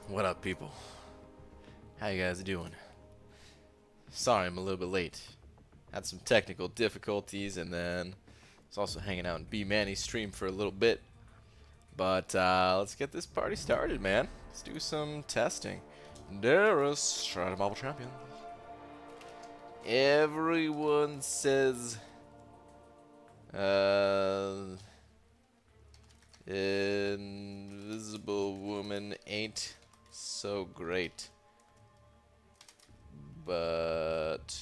What up, people? How you guys doing? Sorry I'm a little bit late. Had some technical difficulties, and then was also hanging out in B Manny's stream for a little bit. But let's get this party started, man. Let's do some testing. There's try to Marble Champion. Everyone says Invisible Woman ain't so great. But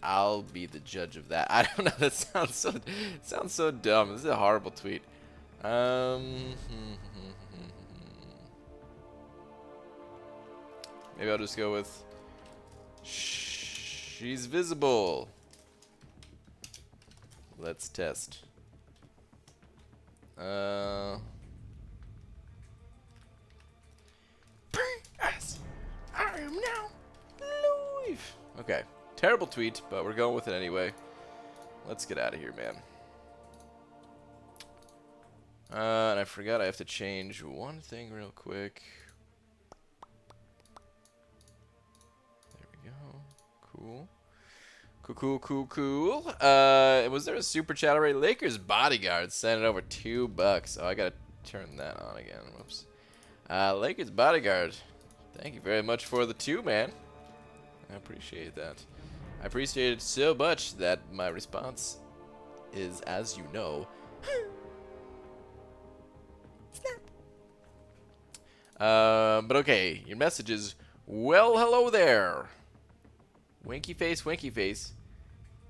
I'll be the judge of that. I don't know. That sounds so dumb. This is a horrible tweet. Maybe I'll just go with she's visible. Let's test. As I am now live. Okay. Terrible tweet, but we're going with it anyway. Let's get out of here, man. And I forgot I have to change one thing real quick. There we go. Cool. Cool. Was there a super chat already? Lakers bodyguard sent it over $2. Oh, I gotta turn that on again. Whoops. Lakers bodyguard. Thank you very much for the 2, man. I appreciate that. I appreciate it so much that my response is, as you know, snap. But okay, your message is, well, hello there. Winky face.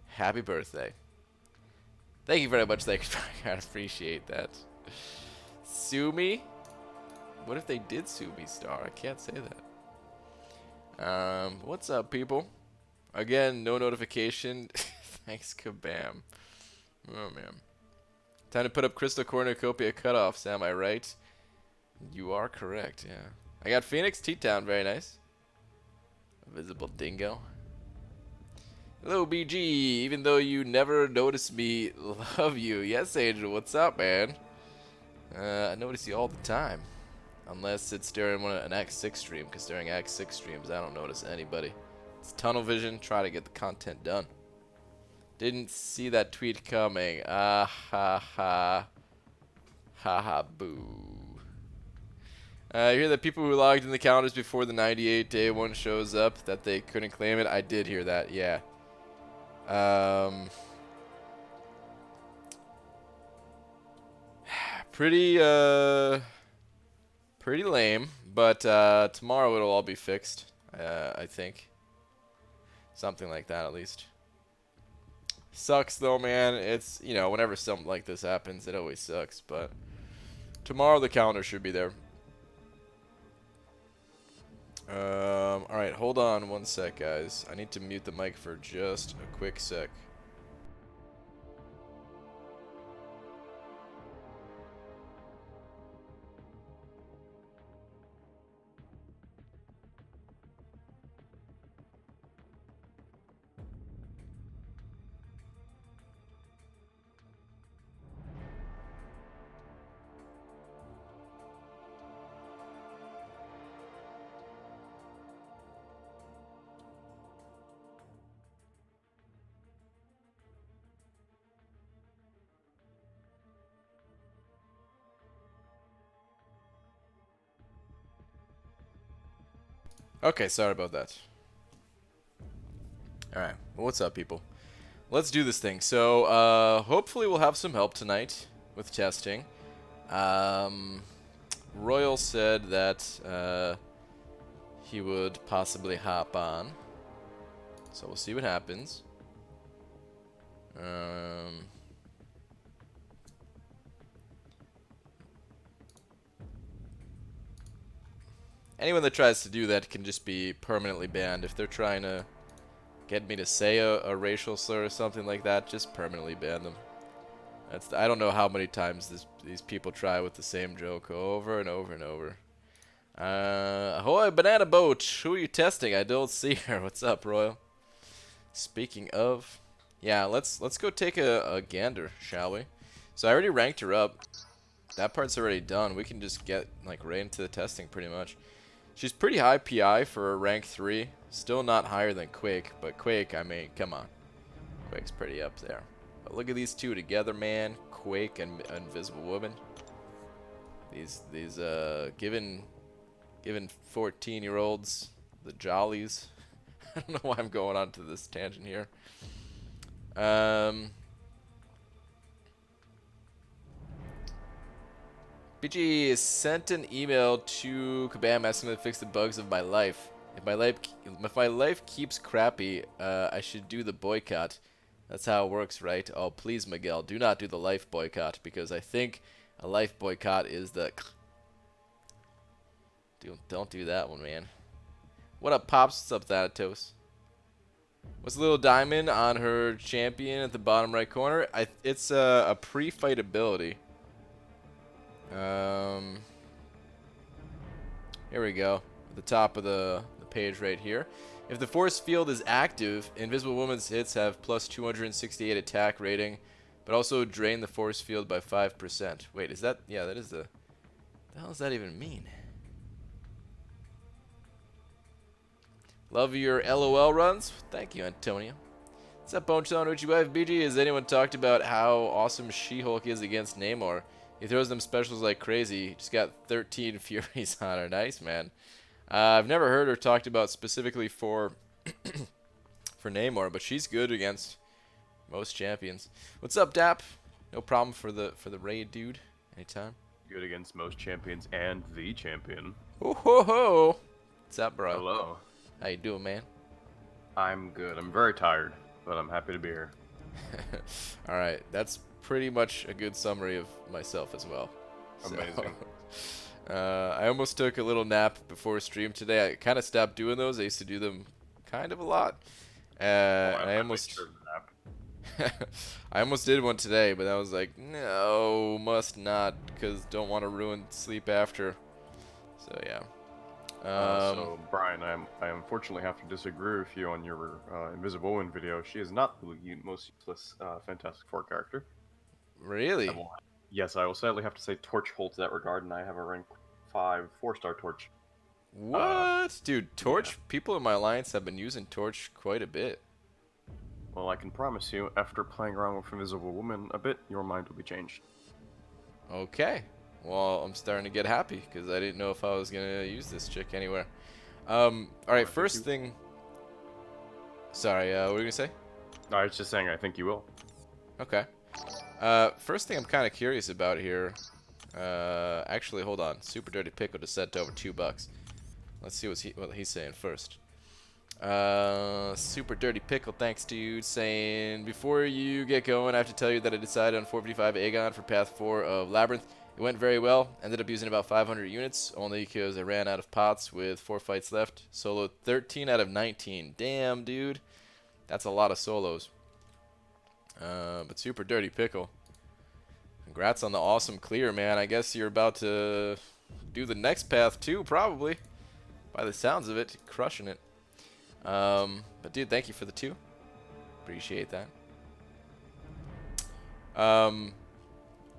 Happy birthday. Thank you very much, I appreciate that. Sue me? What if they did sue me, Star? I can't say that. What's up, people? Again, no notification. Thanks, kabam. Oh, man. Time to put up Crystal Cornucopia cutoffs, am I right? You are correct, yeah. I got Phoenix T-Town, very nice. Visible dingo. Hello, BG. Even though you never notice me, love you. Yes, Angel, what's up, man? I notice you all the time. Unless it's during an Act 6 stream, because during Act 6 streams, I don't notice anybody. It's tunnel vision, try to get the content done. Didn't see that tweet coming. Ah ha ha. Ha ha boo. I hear that people who logged in the calendars before the 98-day one shows up, that they couldn't claim it. I did hear that, yeah. Pretty lame, but tomorrow it'll all be fixed, I think. Something like that, at least. Sucks, though, man. It's, you know, whenever something like this happens, it always sucks, but tomorrow the calendar should be there. Alright, hold on one sec, guys. I need to mute the mic for just a quick sec. Okay, sorry about that. Alright, well, what's up, people? Let's do this thing. So, hopefully we'll have some help tonight with testing. Royal said that he would possibly hop on. So we'll see what happens. Anyone that tries to do that can just be permanently banned. If they're trying to get me to say a racial slur or something like that, just permanently ban them. I don't know how many times these people try with the same joke over and over and over. Ahoy, banana boat. Who are you testing? I don't see her. What's up, Royal? Speaking of, yeah, let's go take a gander, shall we? So I already ranked her up. That part's already done. We can just get like right into the testing pretty much. She's pretty high PI for a rank 3. Still not higher than Quake, but Quake, I mean, come on. Quake's pretty up there. But look at these two together, man. Quake and Invisible Woman. These given 14-year-olds the jollies. I don't know why I'm going on to this tangent here. BG sent an email to Kabam asking me to fix the bugs of my life. If my life keeps crappy, I should do the boycott. That's how it works, right? Oh, please, Miguel, do not do the life boycott, because I think a life boycott is the... Don't do that one, man. What up, Pops? What's up, Thanatos? What's a little diamond on her champion at the bottom right corner? It's a pre-fight ability. Here we go. At the top of the page right here. If the force field is active, Invisible Woman's hits have plus 268 attack rating, but also drain the force field by 5%. Wait, is that... Yeah, that is the... The hell does that even mean? Love your LOL runs. Thank you, Antonio. What's up, Bonestone Uchi Wife BG? Has anyone talked about how awesome She-Hulk is against Namor? He throws them specials like crazy. Just got 13 Furies on her. Nice, man. I've never heard her talked about specifically for for Namor, but she's good against most champions. What's up, Dap? No problem for the raid, dude. Anytime. Good against most champions and the champion. Oh ho ho! What's up, bro? Hello. How you doing, man? I'm good. I'm very tired, but I'm happy to be here. All right, that's pretty much a good summary of myself as well. Amazing. I almost took a little nap before stream today. I kind of stopped doing those. I used to do them kind of a lot. I almost I almost did one today, but I was like, no, must not, because don't want to ruin sleep after. So yeah. So Brian, I unfortunately have to disagree with you on your Invisible Woman video. She is not the most useless Fantastic Four character. Really? Yes, I will sadly have to say Torch holds that regard, and I have a rank 5 4-star Torch. What? Dude, Torch, yeah. people in my alliance have been using Torch quite a bit. Well, I can promise you, after playing around with Invisible Woman a bit, your mind will be changed. Okay. Well, I'm starting to get happy, because I didn't know if I was going to use this chick anywhere. Alright, first thing... Sorry, what were you going to say? No, I was just saying I think you will. Okay. First thing I'm kind of curious about here... actually, hold on. Super Dirty Pickle just set to over $2. Let's see what he's saying first. Super Dirty Pickle, thanks dude, saying, before you get going, I have to tell you that I decided on 455 Aegon for Path 4 of Labyrinth. It went very well. Ended up using about 500 units, only because I ran out of pots with 4 fights left. Soloed 13 out of 19. Damn, dude. That's a lot of solos. But Super Dirty Pickle. Congrats on the awesome clear, man. I guess you're about to do the next path too, probably. By the sounds of it, crushing it. But dude, thank you for the 2. Appreciate that.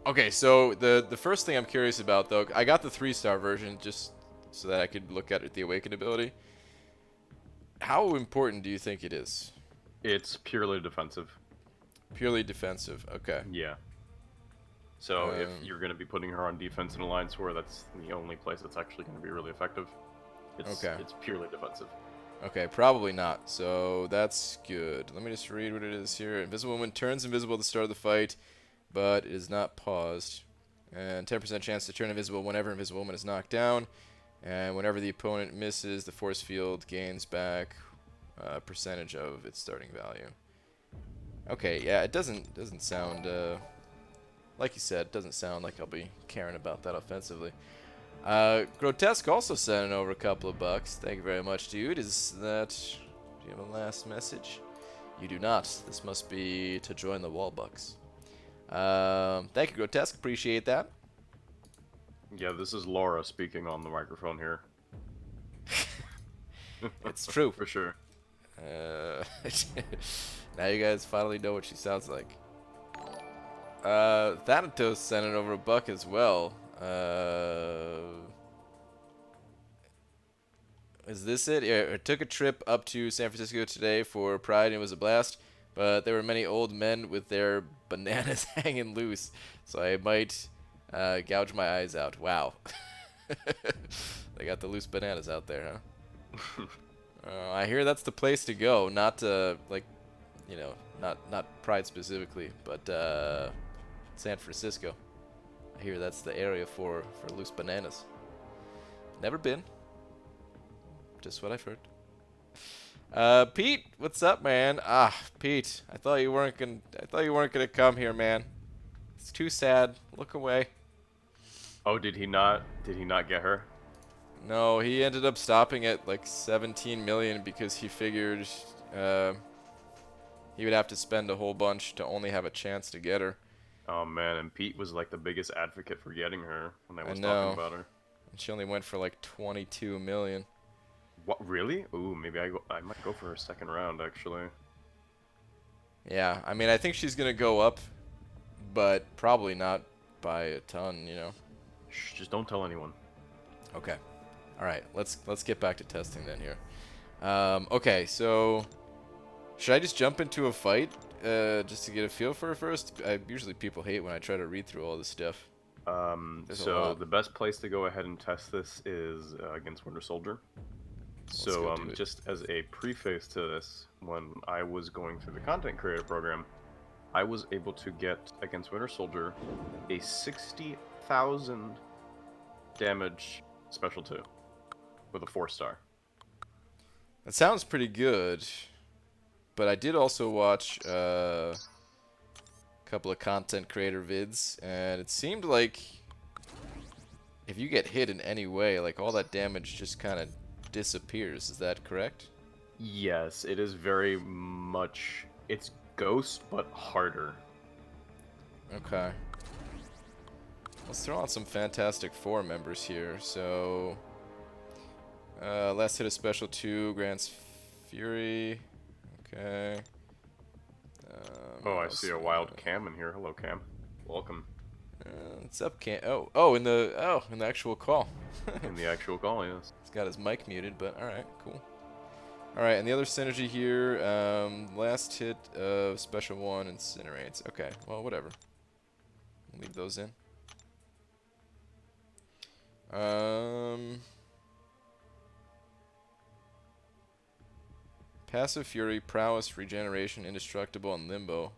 Okay, so the first thing I'm curious about, though, I got the 3-star version just so that I could look at the Awaken ability. How important do you think it is? It's purely defensive. Purely defensive, okay. Yeah. So if you're going to be putting her on defense in Alliance War, that's the only place that's actually going to be really effective. It's purely defensive. Okay, probably not. So that's good. Let me just read what it is here. Invisible Woman turns invisible at the start of the fight, but is not paused. And 10% chance to turn invisible whenever Invisible Woman is knocked down. And whenever the opponent misses, the force field gains back a percentage of its starting value. Okay, yeah, it doesn't sound like you said, it doesn't sound like I'll be caring about that offensively. Grotesque also sent over a couple of bucks. Thank you very much, dude. Is that... Do you have a last message? You do not. This must be to join the wall bucks. Thank you, Grotesque. Appreciate that. Yeah, this is Laura speaking on the microphone here. It's true. For sure. Now you guys finally know what she sounds like. Thanatos sent it over a buck as well. Is this it? Yeah, I took a trip up to San Francisco today for Pride and it was a blast, but there were many old men with their bananas hanging loose, so I might gouge my eyes out. Wow. They got the loose bananas out there, huh? I hear that's the place to go, not like, you know, not Pride specifically, but San Francisco. I hear that's the area for loose bananas. Never been. Just what I've heard. Pete, what's up, man? Ah, Pete, I thought you weren't gonna come here, man. It's too sad. Look away. Oh, did he not? Did he not get her? No, he ended up stopping at like 17 million because he figured he would have to spend a whole bunch to only have a chance to get her. Oh man, and Pete was like the biggest advocate for getting her when I was know. talking about her. And she only went for like 22 million. What, really? Ooh, maybe I might go for her second round actually. Yeah, I mean I think she's gonna go up, but probably not by a ton, you know. Shh, just don't tell anyone. Okay. All right, let's get back to testing then here. Okay, so should I just jump into a fight just to get a feel for it first? Usually people hate when I try to read through all this stuff. So the best place to go ahead and test this is against Winter Soldier. So just as a preface to this, when I was going through the content creator program, I was able to get against Winter Soldier a 60,000 damage special 2 with a 4-star. That sounds pretty good, but I did also watch a couple of content creator vids, and it seemed like if you get hit in any way, like all that damage just kind of disappears. Is that correct? Yes, it is very much. It's Ghost, but harder. Okay. Let's throw on some Fantastic Four members here. So, last hit a special 2, grants Fury. Okay. Oh, I see a wild Cam in here. Hello, Cam. Welcome. What's up, Cam? Oh, in the actual call. In the actual call, yes. He's got his mic muted, but all right, cool. All right, and the other synergy here, last hit of special 1 incinerates. Okay, well, whatever. Leave those in. Passive Fury, Prowess, Regeneration, Indestructible, and Limbo.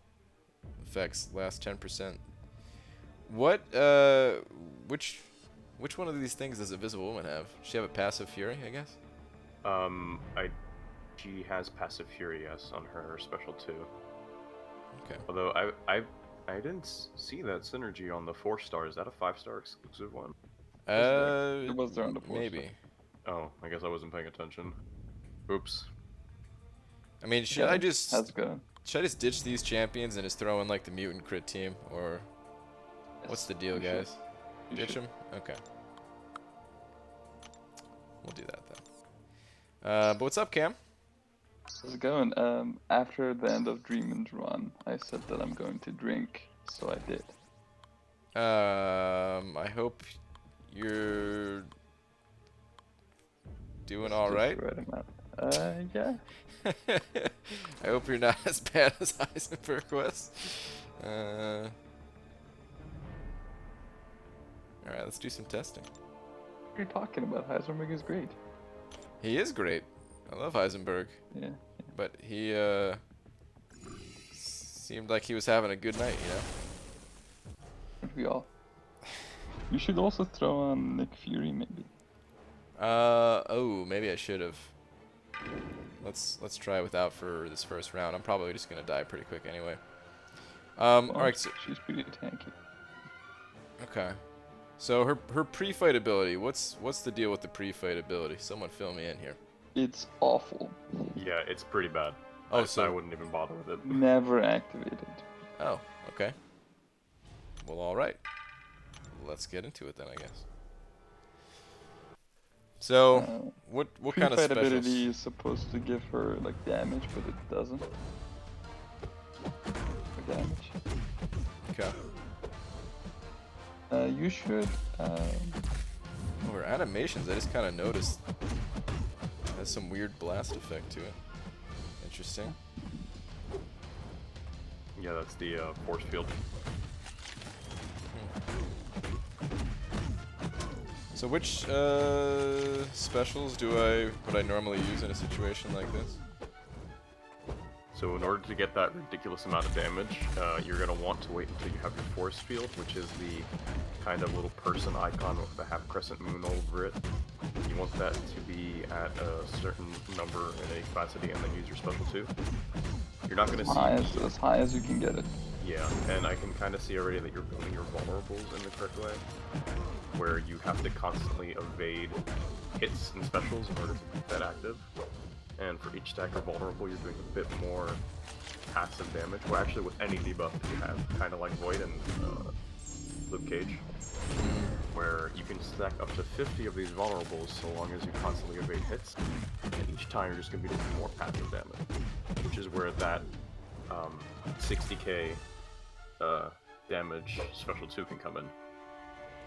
Effects last 10%. What, which one of these things does Invisible Woman have? Does she have a Passive Fury, I guess? She has Passive Fury, yes, on her special 2. Okay. Although I didn't see that synergy on the 4-star. Is that a 5-star exclusive one? It was there on the 4-star. Maybe. Oh, I guess I wasn't paying attention. Oops. I mean, should I just ditch these champions and just throw in like the mutant crit team, or what's the deal, guys? Ditch them? Okay. We'll do that then. But what's up, Cam? How's it going? After the end of Dreamin's run, I said that I'm going to drink, so I did. I hope you're doing all right. Yeah. I hope you're not as bad as Heisenberg was. Alright, let's do some testing. What are you talking about? Heisenberg is great. He is great. I love Heisenberg. Yeah. But he seemed like he was having a good night, you know? Aren't we all? You should also throw on Nick Fury, maybe. Oh, maybe I should have. Let's try without for this first round. I'm probably just gonna die pretty quick anyway. Alright, so she's pretty tanky. okay. So her pre-fight ability, what's the deal with the pre-fight ability? Someone fill me in here. It's awful. Yeah, it's pretty bad. Oh, so I wouldn't even bother with it. Never activated. Oh, okay. Well, all right. Let's get into it then, I guess. So, what kind of specials? specials? Ability is supposed to give her like damage, but it doesn't. Or damage. Okay. You should. Over animations, I just kind of noticed it has some weird blast effect to it. Interesting. Yeah, that's the force field. So which specials would I normally use in a situation like this? So in order to get that ridiculous amount of damage, you're going to want to wait until you have your force field, which is the kind of little person icon with the half crescent moon over it. You want that to be at a certain number in a capacity, and then use your special too. You're not going to see... As high as you can get it. Yeah, and I can kind of see already that you're building your vulnerables in the correct way, where you have to constantly evade hits and specials in order to keep that active. And for each stack of vulnerable, you're doing a bit more passive damage. Well, actually, with any debuff that you have, kind of like Void and Luke Cage, where you can stack up to 50 of these vulnerables so long as you constantly evade hits, and each time you're just going to be doing more passive damage, which is where that 60k damage special 2 can come in.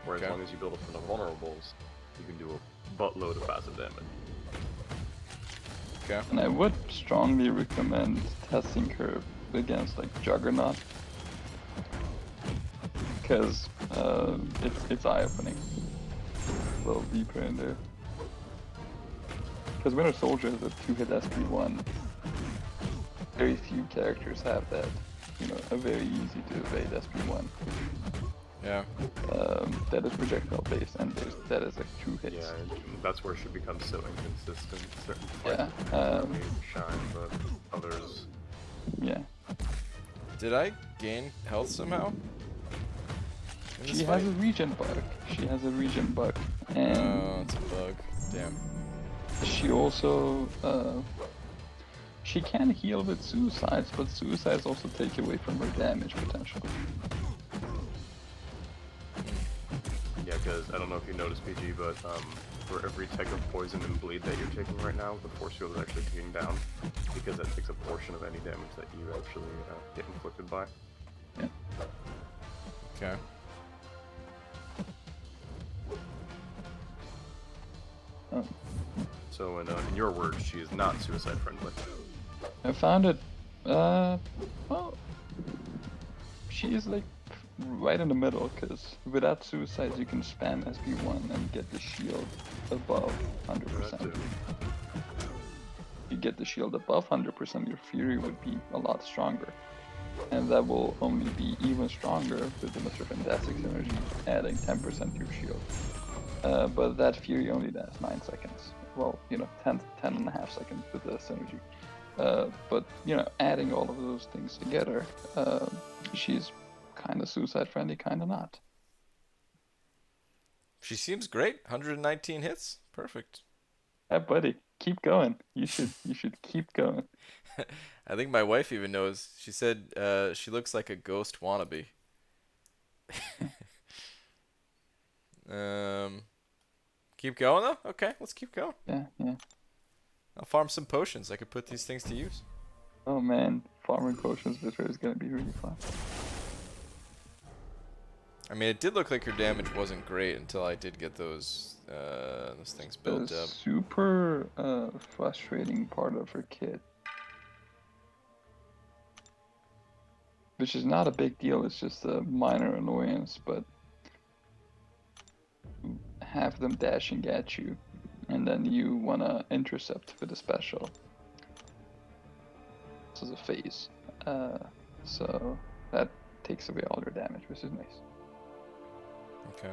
Where as long as you build up enough vulnerables, you can do a buttload of passive damage. Okay. And I would strongly recommend testing her against like Juggernaut, because it's eye-opening. A little deeper in there. Because Winter Soldier is a 2-hit SP1. Very few characters have that. You know, a very easy to evade SP1. Yeah. That is projectile based, and that is like 2 hits. Yeah, and that's where it should become so inconsistent. Certain Yeah. fights shine, but others. Yeah. Did I gain health somehow? She has a regen bug. And oh, it's a bug. Damn. she also she can heal with suicides, but suicides also take away from her damage potential. Yeah, because I don't know if you noticed, PG, but for every type of poison and bleed that you're taking right now, the force field is actually ticking down, because that takes a portion of any damage that you actually get inflicted by. Yeah. Okay. Oh. So in your words, she is not suicide friendly. I found it, well, she is like right in the middle, because without suicides you can spam SP1 and get the shield above 100%. You get the shield above 100%, your Fury would be a lot stronger. And that will only be even stronger with the Mr. Fantastic synergy, adding 10% to your shield. But that Fury only lasts 9 seconds. Well, you know, 10 and a half seconds with the synergy. But, you know, adding all of those things together, she's kind of suicide friendly, kind of not. She seems great. 119 hits. Perfect. Yeah, buddy, keep going. You should keep going. I think my wife even knows. She said she looks like a ghost wannabe. Keep going though? Okay, let's keep going. Yeah. I'll farm some potions. I could put these things to use. Oh man, farming potions with her is gonna be really fun. I mean, it did look like her damage wasn't great until I did get those things built up. Super frustrating part of her kit, which is not a big deal. It's just a minor annoyance, but have them dashing at you, and then you wanna intercept with a special. This is a phase, so that takes away all your damage, which is nice. Okay.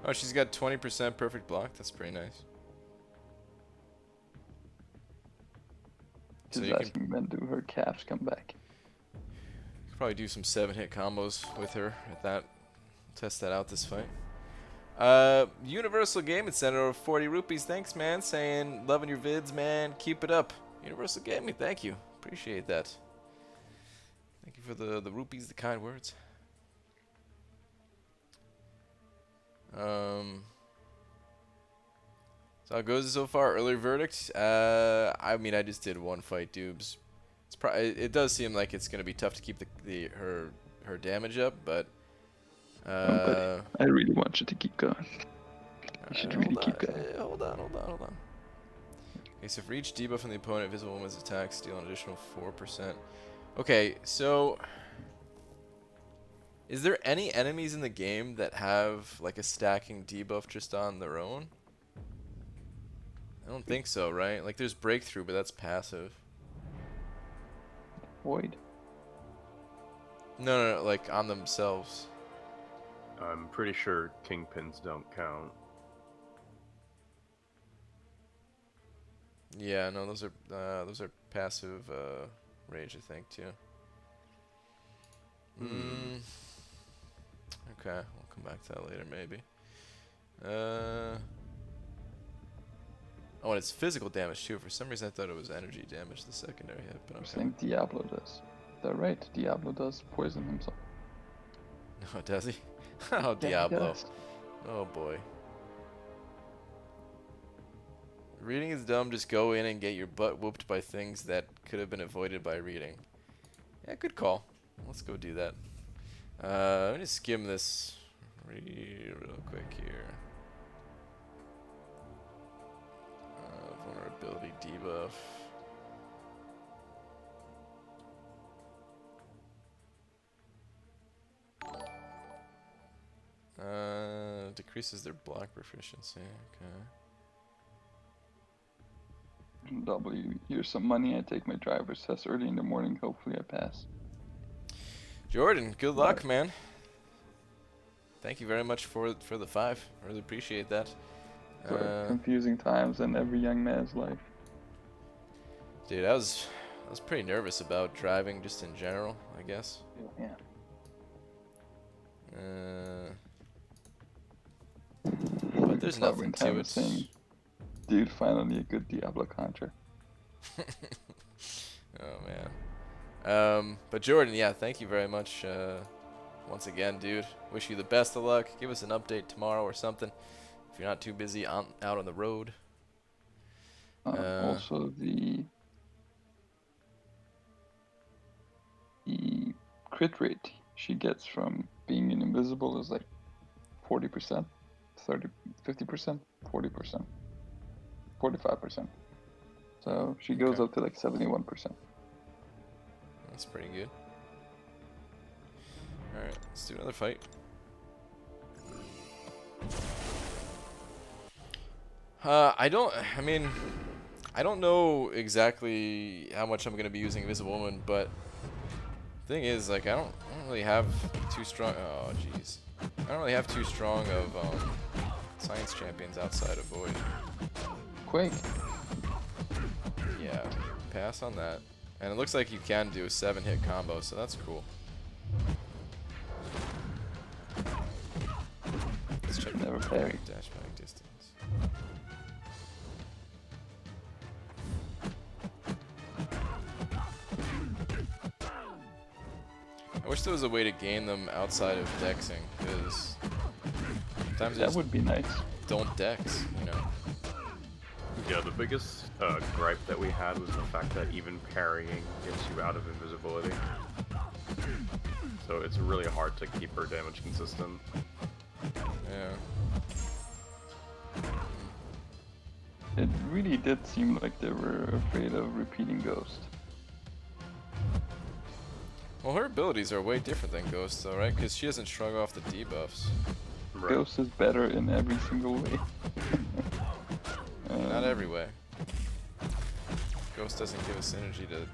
Oh, she's got 20% perfect block. That's pretty nice. Just so asking when do her caps come back. You could probably do some 7-hit combos with her at that. Test that out this fight. Universal Gaming Center over 40 rupees. Thanks, man. Saying, loving your vids, man. Keep it up. Universal Gaming, thank you. Appreciate that. Thank you for the rupees, the kind words. So how it goes so far? Early verdict. I mean, I just did one fight, Dubes. It does seem like it's gonna be tough to keep her damage up, but Buddy, I really want you to keep going. You should really keep going. Hold on. Okay, so for each debuff on the opponent, Invisible Woman's attacks deal an additional 4%. Okay, so is there any enemies in the game that have like a stacking debuff just on their own? I don't think so, right? Like there's Breakthrough, but that's passive. Void? No, like on themselves. I'm pretty sure Kingpins don't count. Yeah, no, those are passive rage, I think, too. Okay, we'll come back to that later, maybe. Oh, and it's physical damage too. For some reason, I thought it was energy damage, the secondary hit. But I'm saying Diablo does. Is that right? Diablo does poison himself. No, does he? Oh, Yeah, Diablo. he does. Oh boy. Reading is dumb. Just go in and get your butt whooped by things that could have been avoided by reading. Yeah, good call. Let's go do that. Let me just skim this real quick here. Vulnerability debuff. Decreases their block proficiency. Okay. W, here's some money. I take my driver's test early in the morning. Hopefully I pass. Jordan, good luck, man. Thank you very much for the 5. I really appreciate that. Confusing times in every young man's life. Dude, I was pretty nervous about driving just in general, I guess. Yeah. But there's nothing to it. Saying, dude, finally a good Diablo contract. Oh man. But Jordan, yeah, thank you very much once again, dude. Wish you the best of luck. Give us an update tomorrow or something if you're not too busy out on the road. Also, the crit rate she gets from being invisible is like 40%, 30, 50%, 40%, 45%. So she goes up to like 71%. That's pretty good. Alright, let's do another fight. I don't know exactly how much I'm going to be using Invisible Woman, but the thing is, like, I don't really have too strong... Oh, jeez. I don't really have too strong of science champions outside of Void. Quake. Yeah, pass on that. And it looks like you can do a 7-hit combo, so that's cool. Let's check Never parry. Dash back distance. I wish there was a way to gain them outside of dexing, because sometimes that would be nice. Don't dex, you know. Yeah, the biggest gripe that we had was the fact that even parrying gets you out of invisibility. So it's really hard to keep her damage consistent. Yeah. It really did seem like they were afraid of repeating Ghost. Well, her abilities are way different than Ghost, though, right? Because she doesn't shrug off the debuffs. Right. Ghost is better in every single way. Not every way. Ghost doesn't give us synergy to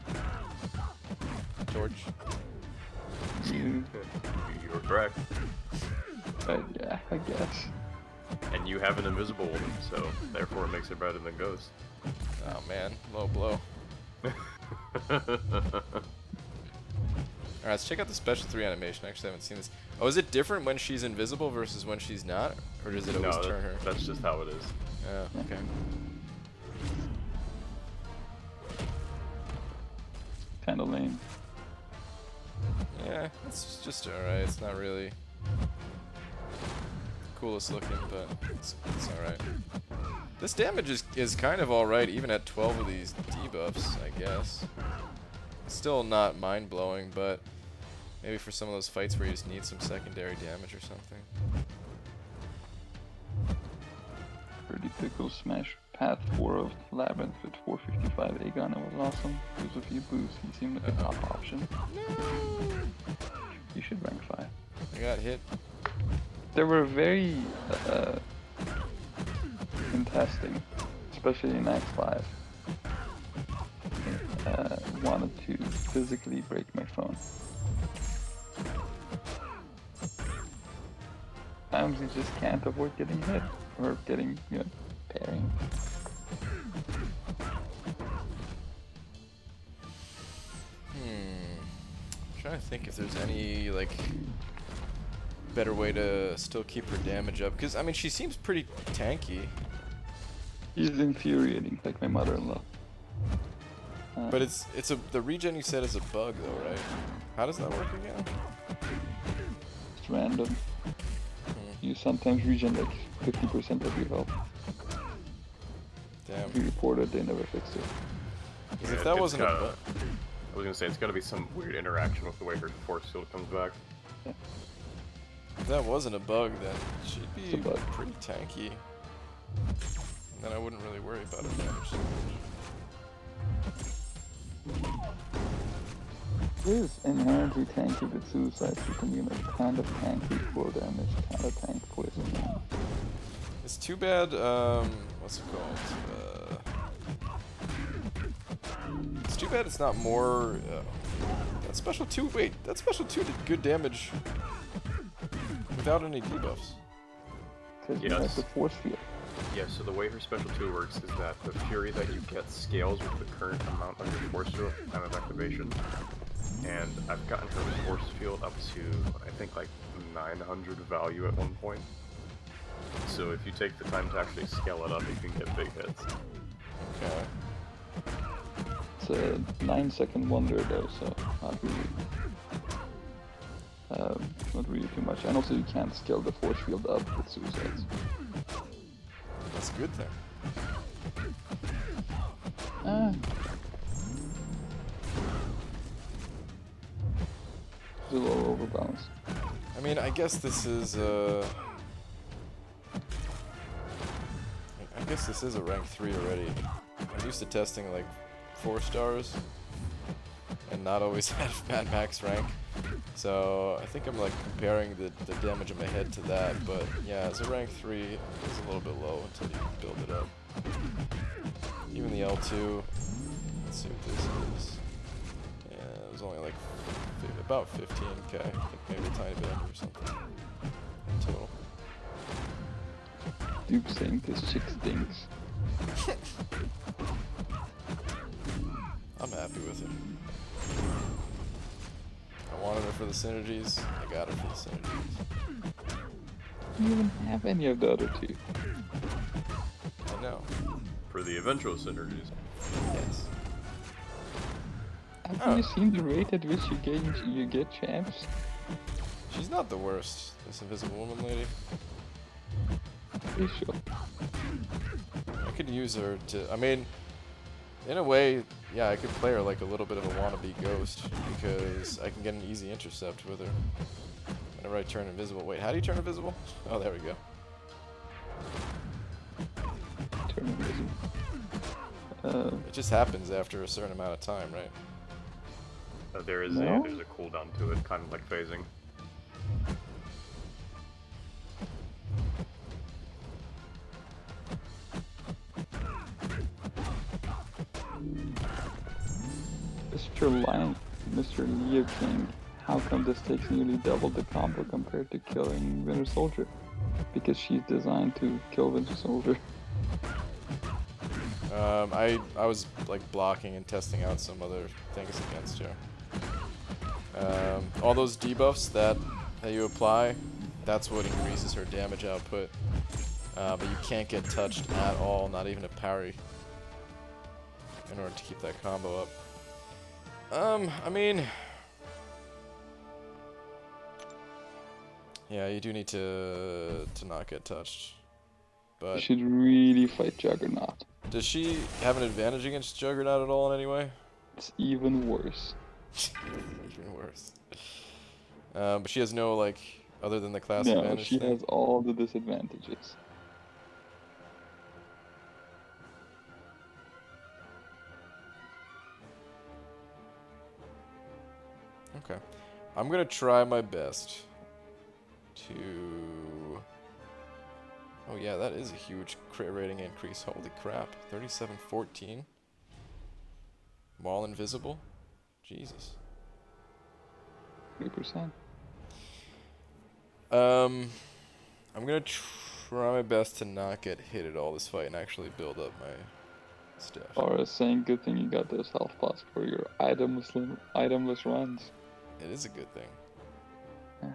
torch. You were correct. Yeah, I guess. And you have an invisible woman, so therefore it makes her better than Ghost. Oh man, low blow. Alright, let's check out the special 3 animation. I actually haven't seen this. Oh, is it different when she's invisible versus when she's not? Or does it always turn her? That's just how it is. Oh, okay. Kinda lame. Yeah, it's just alright. It's not really coolest looking, but it's alright. This damage is kind of alright, even at 12 of these debuffs, I guess. Still not mind-blowing, but Maybe for some of those fights where you just need some secondary damage or something. Pretty pickle smash path 4 of Labyrinth with 455 Aegon. It was awesome. There's a few boosts. He seemed like a top option. You should rank 5. I got hit. They were very in testing, especially in Act 5. Wanted to physically break my phone. Sometimes you just can't avoid getting hit or getting, pairing. I'm trying to think if there's any like better way to still keep her damage up, because I mean she seems pretty tanky. He's infuriating, like my mother-in-law. But the regen you said is a bug though, right? How does that work again? It's random. You sometimes regen like 50% of your health. Damn. We reported they never fixed it. Because if that wasn't a bug... I was gonna say, it's gotta be some weird interaction with the way her force field comes back. Yeah. If that wasn't a bug, then she'd be pretty tanky. And then I wouldn't really worry about her damage so much. It is inherently tanky with suicides. You can be like kind of tanky full damage, kind of tank poison. It's too bad, what's it called? It's too bad it's not more, that special 2, wait, that special 2 did good damage without any debuffs. Because you have the force field. Yeah, so the way her special 2 works is that the fury that you get scales with the current amount of your force field at the time of activation. And I've gotten her force field up to, I think, like 900 value at one point. So if you take the time to actually scale it up, you can get big hits. Okay. It's a 9-second wonder though, so not really too much. And also you can't scale the force field up with suicides. That's a good thing. It's a little overbalanced. I mean, I guess this is a rank 3 already. I'm used to testing like 4 stars and not always have bad max rank. So I think I'm like comparing the damage in my head to that, but yeah, as a rank 3, it's a little bit low until you build it up. Even the L2, let's see what this is. Yeah, it was only like about 15k, I think maybe a tiny bit under or something in total. Duke saying this chick stinks. I'm happy with it. I wanted her for the synergies, I got her for the synergies. You don't even have any of the other 2. I know. For the eventual synergies. Yes. Have you seen the rate at which you get champs? She's not the worst, this Invisible Woman lady. Pretty sure. I could use her to, I mean, in a way, yeah, I could play her like a little bit of a wannabe ghost, because I can get an easy intercept with her whenever I turn invisible. Wait, how do you turn invisible? Oh, there we go. Turn invisible. It just happens after a certain amount of time, right? There's a cooldown to it, kind of like phasing. Mr. Leo King, how come this takes nearly double the combo compared to killing Winter Soldier? Because she's designed to kill Winter Soldier. I was like blocking and testing out some other things against her. All those debuffs that you apply, that's what increases her damage output. But you can't get touched at all, not even a parry, in order to keep that combo up. I mean, yeah, you do need to not get touched. But you should really fight Juggernaut. Does she have an advantage against Juggernaut at all in any way? It's even worse. Even worse. But she has no, like, other than the class No, advantage she thing? has all the disadvantages. Okay. I'm gonna try my best to... Oh yeah, that is a huge crit rating increase. Holy crap. 3714. Wall invisible? Jesus. 3%. I'm gonna try my best to not get hit at all this fight and actually build up my stuff. Or saying good thing you got those health pots for your itemless runs. It is a good thing. Yeah.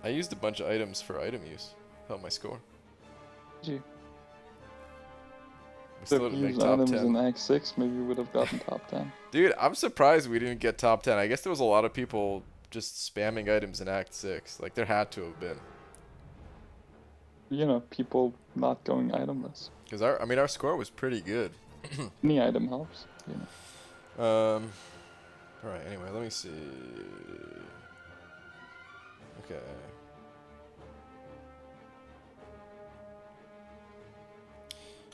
I used a bunch of items for item use. Helped my score. Did you? We still If didn't you make used top items 10. in Act 6, maybe you would have gotten top 10. Dude, I'm surprised we didn't get top 10. I guess there was a lot of people just spamming items in Act 6. Like, there had to have been. You know, people not going itemless. Because, our score was pretty good. Any item helps, you know. Alright, anyway, let me see. Okay.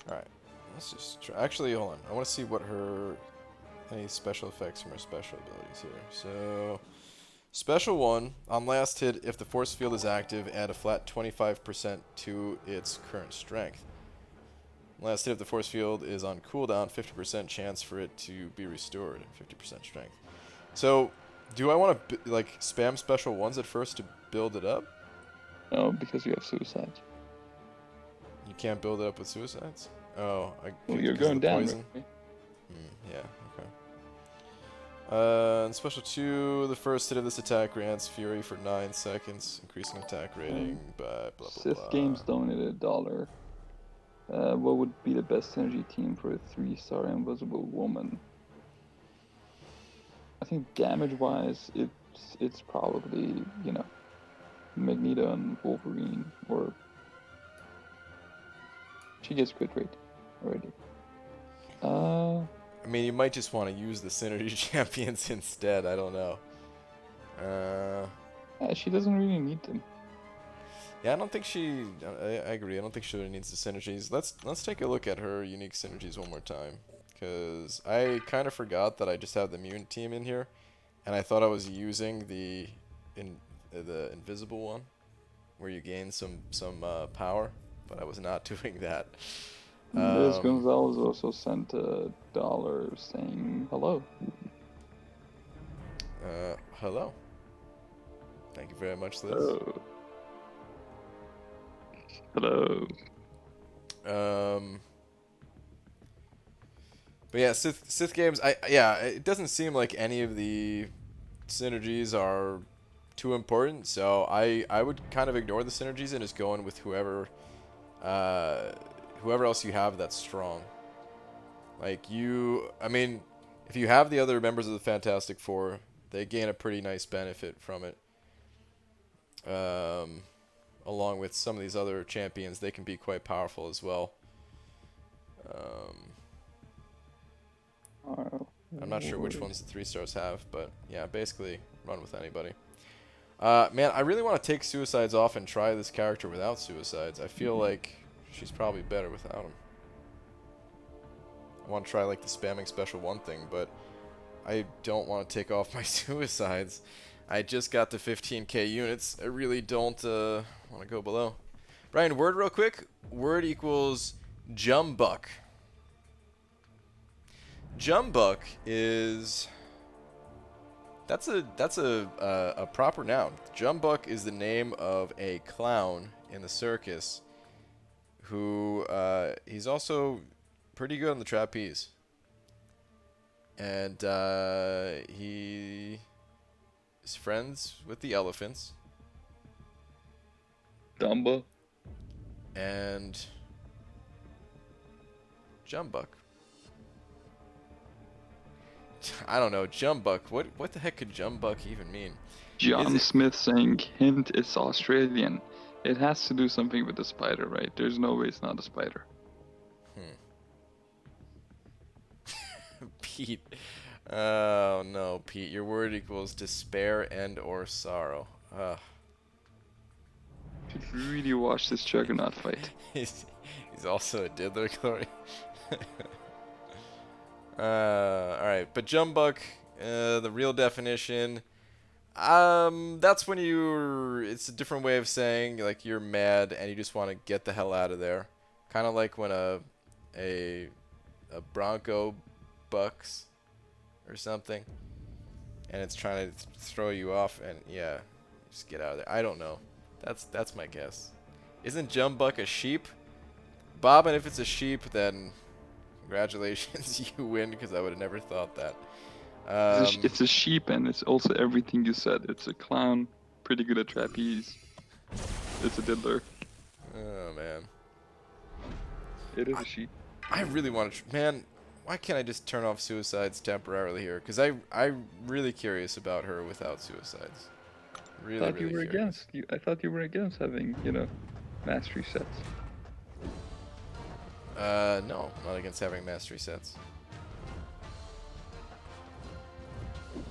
Alright, let's just try. Actually, hold on. I want to see what any special effects from her special abilities here. So, special 1, on last hit, if the force field is active, add a flat 25% to its current strength. Last hit, if the force field is on cooldown, 50% chance for it to be restored, 50% strength. So, do I want to like spam special 1s at first to build it up? No, because you have suicides. You can't build it up with suicides? Oh, Well, you're because going of the down, poison? right? Yeah, okay. And special 2, the first hit of this attack grants Fury for 9 seconds, increasing attack rating by blah blah Sith blah. Games donated $1. What would be the best synergy team for a 3-star invisible woman? I think damage-wise, it's probably, you know, Magneto and Wolverine, or she gets crit rate already. I mean, you might just want to use the synergy champions instead. I don't know. She doesn't really need them. Yeah, I don't think she. I agree. I don't think she really needs the synergies. Let's take a look at her unique synergies one more time, because I kind of forgot that I just have the mutant team in here, and I thought I was using the invisible one, where you gain some power, but I was not doing that. Liz Gonzalez also sent $1 saying hello. Hello. Thank you very much, Liz. Hello. But yeah, Sith Games. It doesn't seem like any of the synergies are too important, so I would kind of ignore the synergies and just go in with whoever else you have that's strong. Like I mean, if you have the other members of the Fantastic Four, they gain a pretty nice benefit from it. Along with some of these other champions, they can be quite powerful as well. I'm not sure which ones the 3-stars have, but yeah, basically run with anybody. Man, I really want to take suicides off and try this character without suicides. I feel like she's probably better without them. I want to try like the spamming special 1 thing, but I don't want to take off my suicides. I just got to 15k units. I really don't want to go below. Brian, word real quick. Word equals Jumbuck. Jumbuck is... That's a proper noun. Jumbuck is the name of a clown in the circus who he's also pretty good on the trapeze. And he is friends with the elephants. Dumbo. And Jumbuck. I don't know, Jumbuck. What the heck could Jumbuck even mean? John Smith saying, hint, it's Australian. It has to do something with the spider, right? There's no way it's not a spider. Pete. Oh no, Pete. Your word equals despair and or sorrow. Should really watch this Juggernaut fight. he's also a diddler, Glory. Alright, but Jumbuck, the real definition, that's when it's a different way of saying, like, you're mad and you just want to get the hell out of there. Kind of like when a Bronco bucks or something, and it's trying to throw you off, and yeah, just get out of there. I don't know. That's my guess. Isn't Jumbuck a sheep? Bob, and if it's a sheep, then congratulations, you win, because I would have never thought that. It's a sheep, and it's also everything you said. It's a clown, pretty good at trapeze. It's a diddler. Oh, man. It is a sheep. I really want to... Man, why can't I just turn off suicides temporarily here? Because I'm really curious about her without suicides. Really, I thought you were curious. I thought you were against having, mastery sets. No, not against having mastery sets.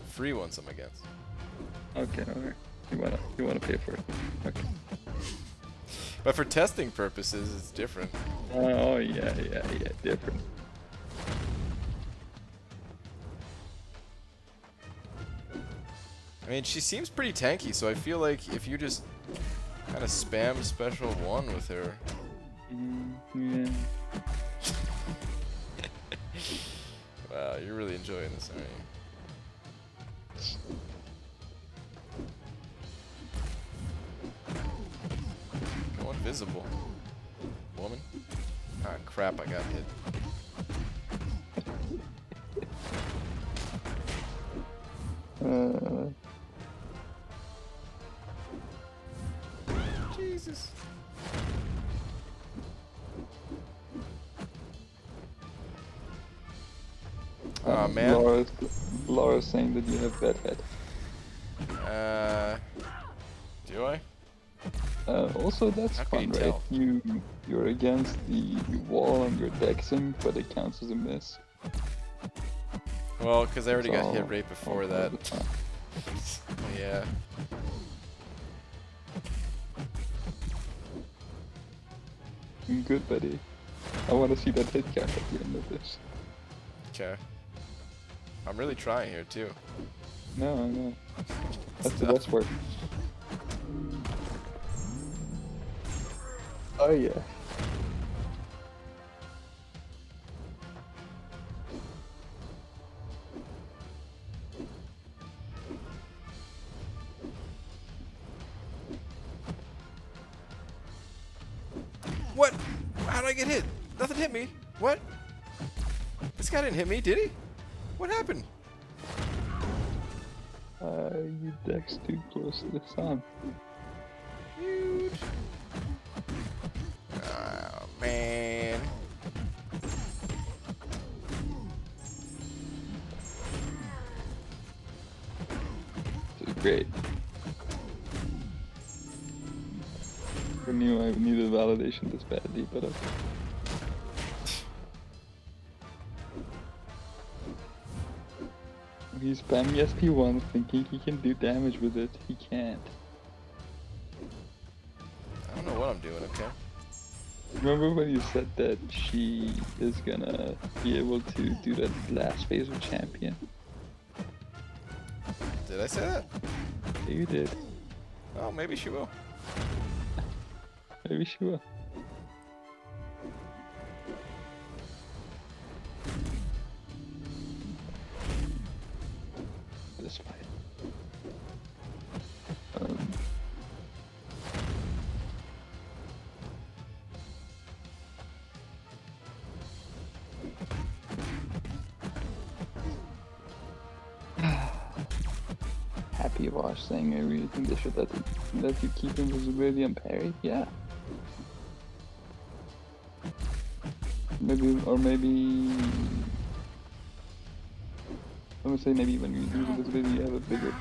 Free ones I'm against. Okay, alright. You wanna pay for it. Okay. But for testing purposes, it's different. Oh yeah, different. I mean, she seems pretty tanky, so I feel like if you just kind of spam special 1 with her. Yeah. Wow, you're really enjoying this, aren't you? Go invisible. Woman. Ah, crap, I got hit. Jesus. Oh man. Laura's saying that you have bad head. Do I? Also, that's How can fun, you right? tell? You're against the wall and you're dexing, but it counts as a miss. Well, because I already It's got hit all- right before all that. the time. Yeah. Good, buddy. I want to see that hit count at the end of this. Okay. I'm really trying here too. No. That's the Stop. best part. Oh yeah. What? How did I get hit? Nothing hit me. What? This guy didn't hit me, did he? What happened? You dex too close to the sun. Dude. Oh, man. This is great. I knew I needed validation this badly, but okay. He's spamming SP1 thinking he can do damage with it. He can't. I don't know what I'm doing, okay? Remember when you said that she is gonna be able to do that last phase of champion? Did I say that? Yeah, you did. Oh, maybe she will. Maybe she will. This fight. Happy Wash saying I really think they should let you keep invisibility and parry. Yeah. Maybe I'm gonna say maybe when you use invisibility you have a bigger...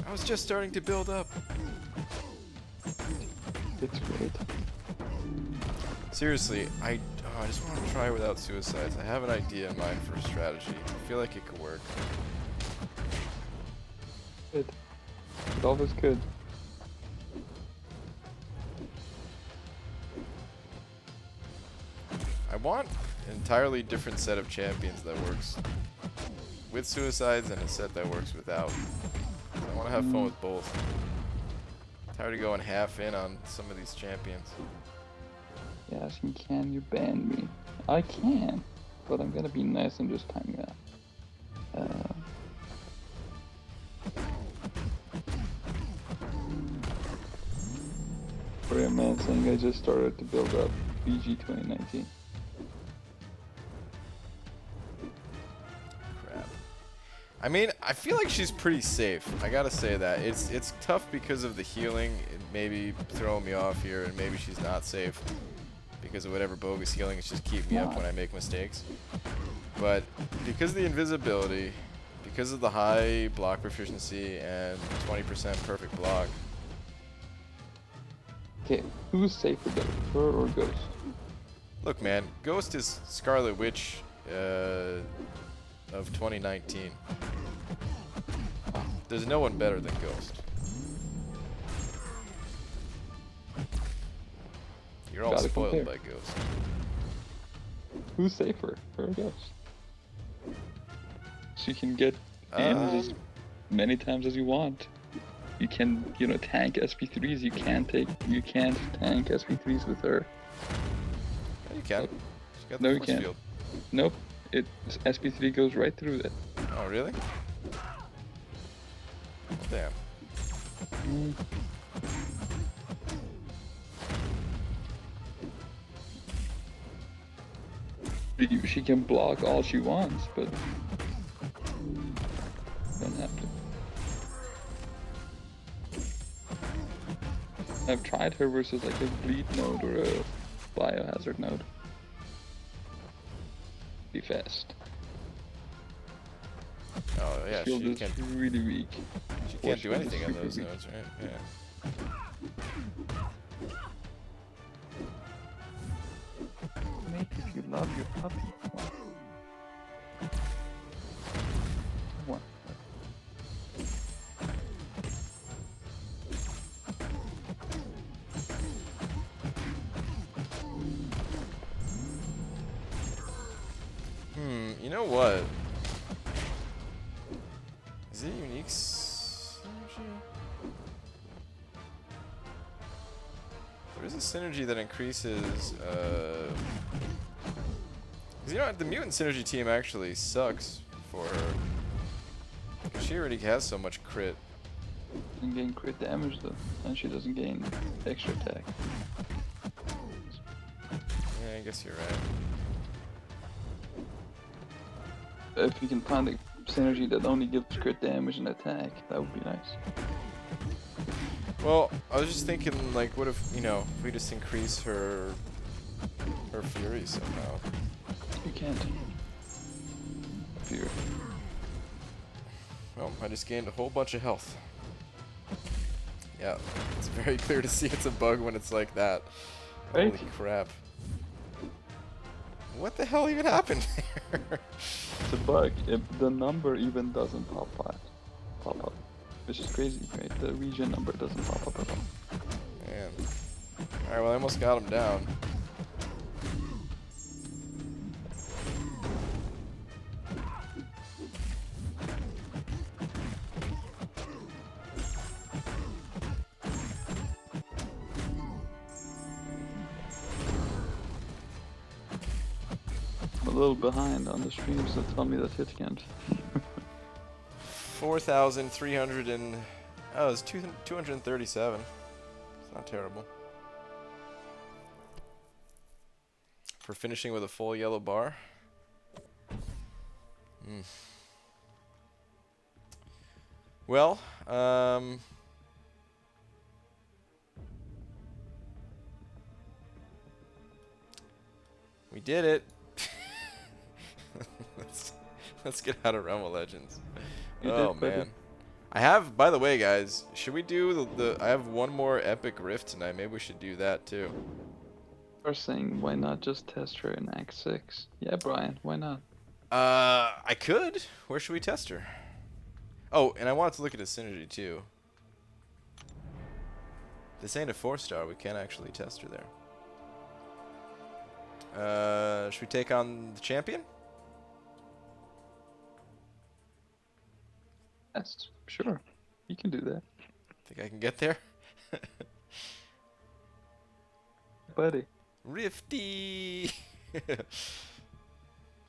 I was just starting to build up. It's great. Seriously, I just want to try without suicides. I have an idea in mind for a strategy. I feel like it could work. Good. Golf is good. I want an entirely different set of champions that works with suicides and a set that works without. I want to have fun with both. Tired of going half in on some of these champions. Yes, you can. You ban me. I can, but I'm gonna be nice and just time you out. For a man saying I just started to build up BG 2019. Crap. I mean, I feel like she's pretty safe. I gotta say that. It's tough because of the healing. It maybe throwing me off here, and maybe she's not safe because of whatever bogus healing. It's just keep me up when I make mistakes. But because of the invisibility, because of the high block proficiency and 20% perfect block. Okay, who's safer though, her or Ghost? Look, man, Ghost is Scarlet Witch of 2019. There's no one better than Ghost. You're all spoiled by Ghost. Who's safer, her or Ghost? So you can get aims as many times as you want. You can, you know, tank SP3s. You can't tank SP3s with her. Yeah, you can. She got No, the you force can't. field. Nope. SP3 goes right through it. Oh, really? Oh, damn. She can block all she wants, but don't have to. I've tried her versus like a bleed node or a biohazard node. Be fast. Oh, yeah, Shield she is can't, really weak. she can't do anything on those nodes, right? Yeah. Mate, if you love your puppy, what? You know what? Is it unique synergy? There is a synergy that increases, because you know what, the mutant synergy team actually sucks for her. She already has so much crit. Doesn't gain crit damage though, and she doesn't gain extra attack. Yeah, I guess you're right. If you can find a synergy that only gives crit damage and attack, that would be nice. Well, I was just thinking, like, what if, you know, if we just increase her fury somehow? You can't. Fear. Well, I just gained a whole bunch of health. Yeah, it's very clear to see it's a bug when it's like that. Right? Holy crap. What the hell even happened there? It's a bug. The number even doesn't pop up. Which is crazy, right? The region number doesn't pop up at all. Man. Alright, well I almost got him down. I'm a little behind on the stream, so tell me that hit can't. 4,300 and... Oh, it's 237. It's not terrible. For finishing with a full yellow bar. Well, we did it. Let's get out of Realm of Legends. Oh man. I have, by the way, guys, should we do I have one more epic rift tonight. Maybe we should do that too. Are saying why not just test her in Act 6? Yeah, Brian, why not? I could. Where should we test her? Oh, and I wanted to look at his synergy too. This ain't a 4-star. We can't actually test her there. Should we take on the champion? Yes, sure. You can do that. Think I can get there? Buddy. Rifty!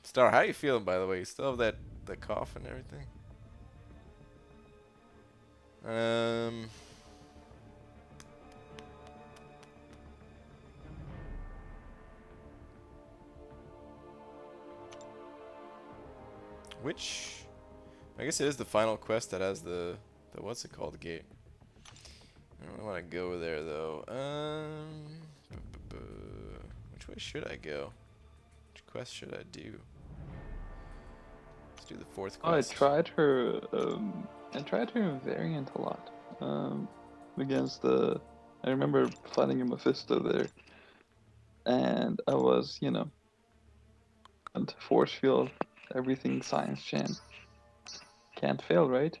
Star, how you feeling, by the way? You still have that cough and everything? Which... I guess it is the final quest that has the what's it called, gate. I don't really want to go there, though. Which way should I go? Which quest should I do? Let's do the 4th quest. I tried her variant a lot. Against the... I remember fighting a Mephisto there. And I was, you know... And force field, everything science champ. Can't fail, right?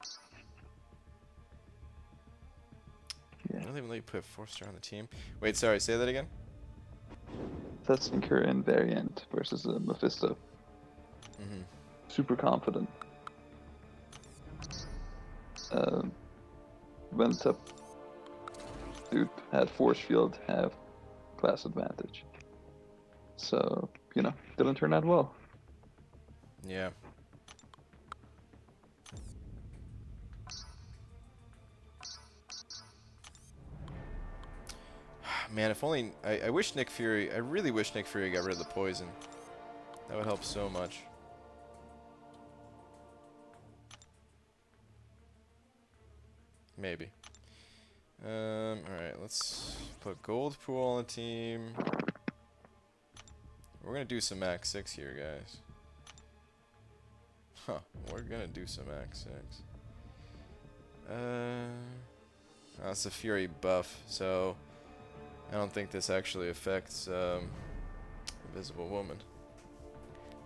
Yeah. I don't even let you put a 4-star on the team. Wait, sorry, say that again? Testing her in variant versus a Mephisto. Mm-hmm. Super confident. Went up. Dude had force field, have class advantage. So, you know, didn't turn out well. Yeah. Man, if only... I wish Nick Fury... I really wish Nick Fury got rid of the poison. That would help so much. Maybe. Alright, let's put Gold Pool on the team. We're gonna do some Max 6 here, guys. Huh, we're gonna do some Max 6. That's a Fury buff, so... I don't think this actually affects Invisible Woman.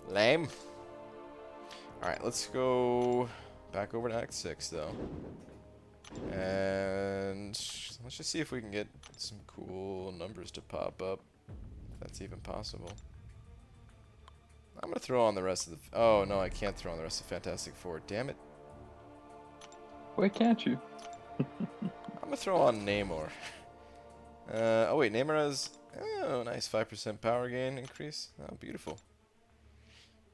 Lame. Alright, let's go back over to Act 6, though. And let's just see if we can get some cool numbers to pop up. If that's even possible. I'm going to throw on the rest of the... Oh, no, I can't throw on the rest of Fantastic Four. Damn it. Why can't you? I'm going to throw on Namor. Oh wait, Namor has... Oh, nice 5% power gain increase. Oh, beautiful.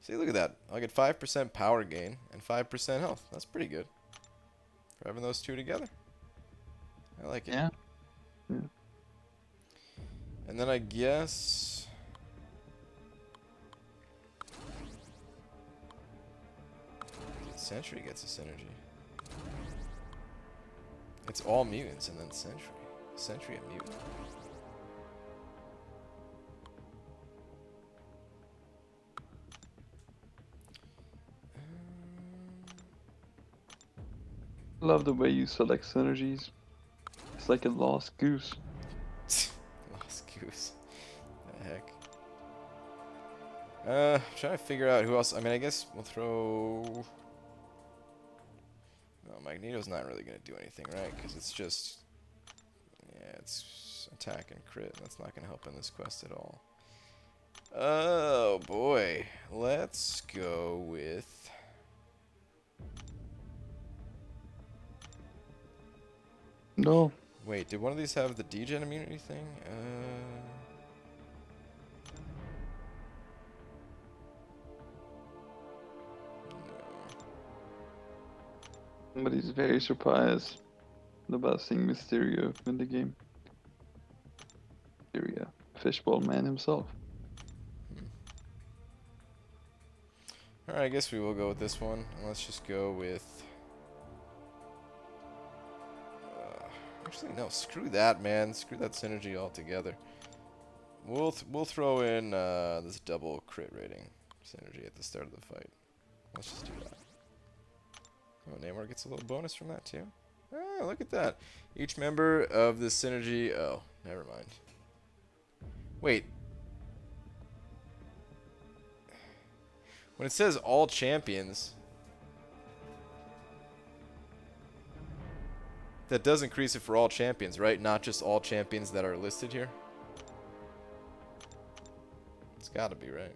See, look at that. I'll get 5% power gain and 5% health. That's pretty good. For having those two together. I like it. Yeah. And then I guess... Sentry gets a synergy. It's all mutants and then Sentry. Sentry and mutant. Love the way you select synergies. It's like a lost goose. Lost goose. The heck. I'm trying to figure out who else. I mean, I guess we'll throw... No, Magneto's not really going to do anything, right? Because it's just... Yeah, it's attack and crit. That's not going to help in this quest at all. Oh, boy. Let's go with... No. Wait, did one of these have the degen immunity thing? Somebody's very surprised about seeing Mysterio in the game. Mysterio, fishbowl man himself. Alright, I guess we will go with this one. And let's just go with... Actually, no, screw that, man. Screw that synergy altogether. We'll throw in this double crit rating synergy at the start of the fight. Let's just do that. Oh, Namor gets a little bonus from that, too. Ah, look at that. Each member of the synergy... Oh, never mind. Wait. When it says all champions... That does increase it for all champions, right? Not just all champions that are listed here. It's gotta be, right?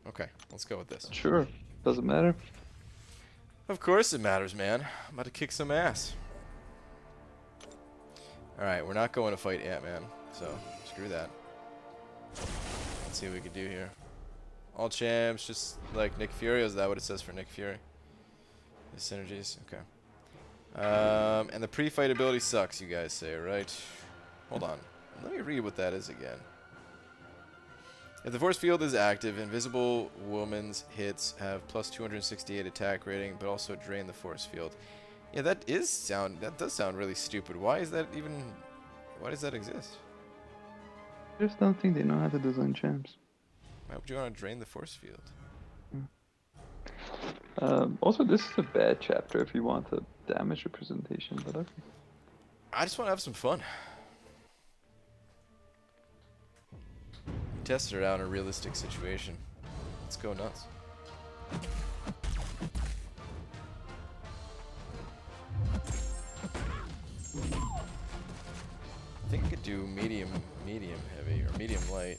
Okay, let's go with this. Sure. Doesn't matter. Of course it matters, man. I'm about to kick some ass. Alright, we're not going to fight Ant-Man, so screw that. Let's see what we can do here. All champs, just like Nick Fury. Is that what it says for Nick Fury? The synergies? Okay. And the pre-fight ability sucks, you guys say, right? Hold on. Let me read what that is again. If the force field is active, Invisible Woman's hits have plus 268 attack rating, but also drain the force field. Yeah, that does sound really stupid. Why is that even... Why does that exist? I just don't think they know how to design champs. Why would you want to drain the force field? Also, this is a bad chapter if you want a damage representation, but okay. I just want to have some fun. Test it out in a realistic situation. Let's go nuts. I think I could do medium heavy, or medium light.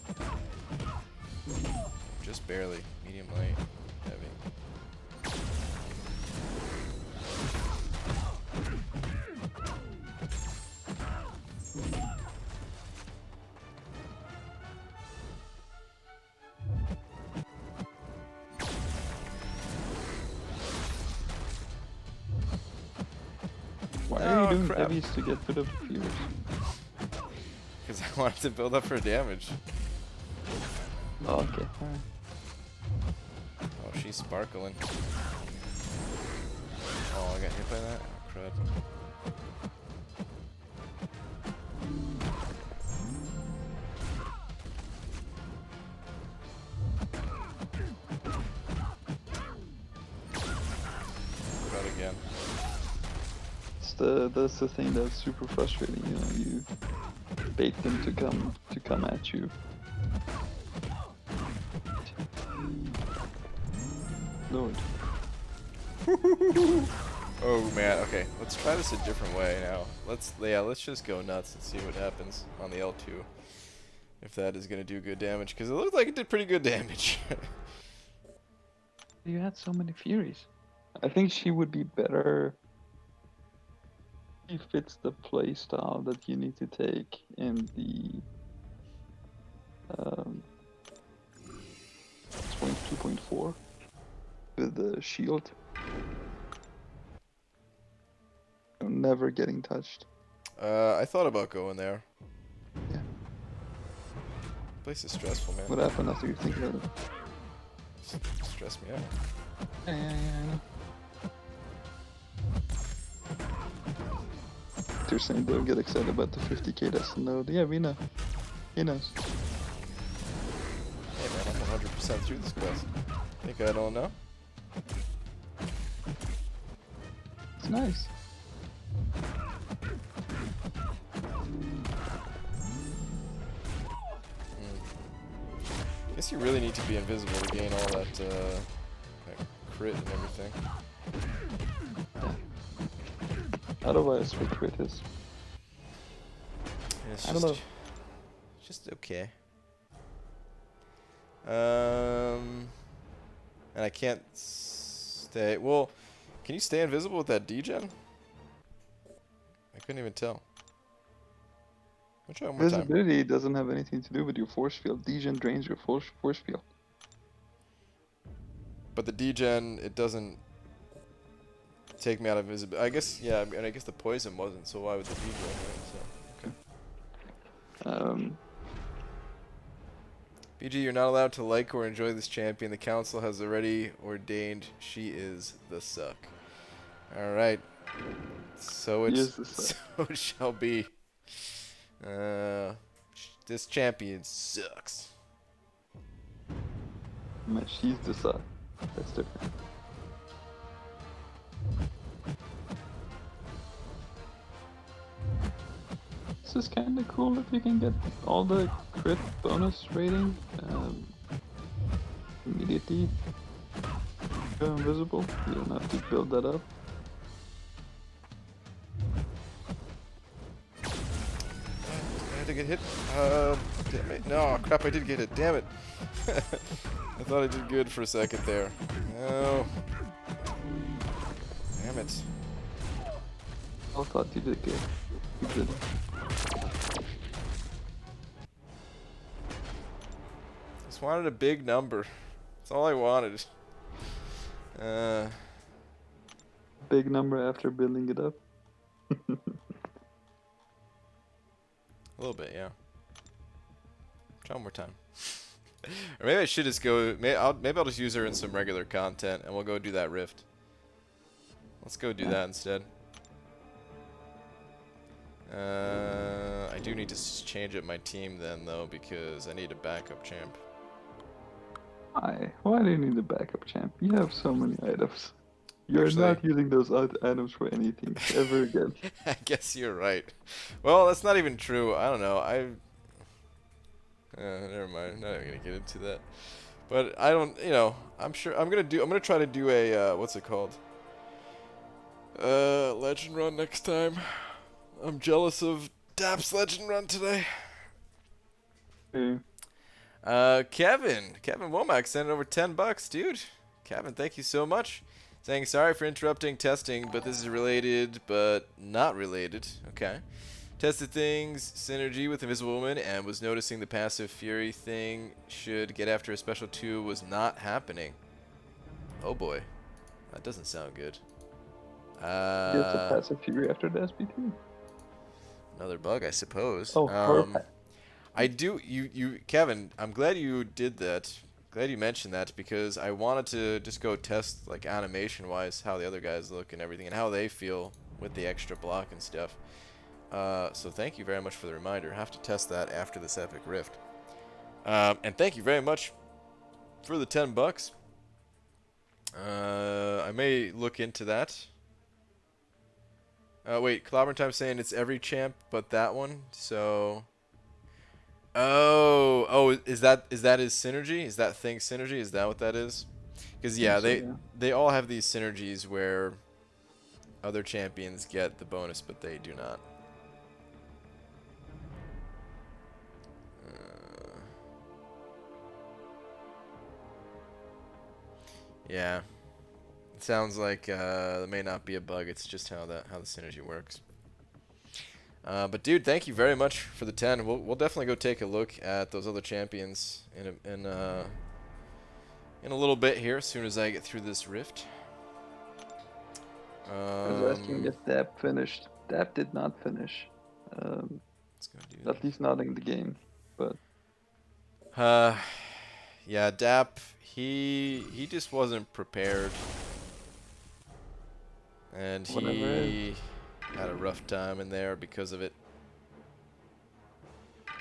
Just barely. Medium light, heavy. Why are you doing heavies to get rid of the viewers? Because I wanted to build up for damage. Oh, okay, alright. Oh, she's sparkling. Oh, I got hit by that? Oh, crud. Crud again. That's the thing that's super frustrating, you know, you bait them to come at you. Lord. Oh man, okay. Let's try this a different way now. Let's just go nuts and see what happens on the L2. If that is gonna do good damage, because it looked like it did pretty good damage. You had so many Furies. I think she would be better. She fits the playstyle that you need to take in the 2.4 with the shield. Never getting touched. I thought about going there. Yeah. Place is stressful, man. What happened after you think about it? Stress me out. Yeah, I know. You're saying don't get excited about the 50k that's no. Yeah, we know. He knows. Hey man, I'm 100% through this quest. Think I don't know? It's nice. I guess you really need to be invisible to gain all that crit and everything. Otherwise, what crit is? It's I don't know. Just okay. And I can't stay. Well, can you stay invisible with that degen? I couldn't even tell. I'll try one more time. Visibility doesn't have anything to do with your force field. Degen drains your force field. But the degen, it doesn't take me out of visibility. I guess, yeah, and I guess the poison wasn't, so why would the degen, right? So, okay. BG, you're not allowed to like or enjoy this champion. The council has already ordained she is the suck. Alright. So it shall be. This champion sucks. Man, she's the suck. That's different. This is kind of cool if you can get all the crit bonus rating immediately. go invisible. You don't have to build that up. I had to get hit. Damn it. No, crap, I did get hit. Damn it. I thought I did good for a second there. No. Damn it. I thought you did good. You did. Just wanted a big number. That's all I wanted. Big number after building it up. A little bit, yeah. Try one more time. Or maybe I should just go. Maybe I'll just use her in some regular content, and we'll go do that rift. Let's go do that instead. I do need to change up my team then, though, because I need a backup champ. Why? Why do you need a backup champ? You have so many items. You're Actually, not using those items for anything ever again. I guess you're right. Well, that's not even true. I don't know. Never mind. Not even gonna get into that. But I don't. You know, I'm sure. I'm gonna try to do a what's it called? Legend run next time. I'm jealous of Dap's legend run today. Kevin Womack sent over $10, dude. Kevin, thank you so much. Saying sorry for interrupting testing, but this is related, but not related. Okay. Tested things, synergy with Invisible Woman, and was noticing the passive Fury thing should get after a special 2 was not happening. Oh boy. That doesn't sound good. Gets a passive Fury after the SB2. Another bug, I suppose. Oh, perfect. I do, Kevin, I'm glad you did that. Glad you mentioned that, because I wanted to just go test, like, animation-wise, how the other guys look and everything, and how they feel with the extra block and stuff. So thank you very much for the reminder. I have to test that after this epic rift. And thank you very much for the $10. I may look into that. Wait, Clobber Time saying it's every champ but that one, so... Oh, is that his synergy? Is that thing synergy? Is that what that is? Because yeah, they all have these synergies where other champions get the bonus, but they do not. Yeah, it sounds like there may not be a bug. It's just how the synergy works. But dude, thank you very much for the 10. We'll definitely go take a look at those other champions in a little bit here, as soon as I get through this rift. I was asking if Dap finished. Dap did not finish. Let's go do that. At least not in the game, but. Yeah, Dap. He just wasn't prepared, and he had a rough time in there because of it. The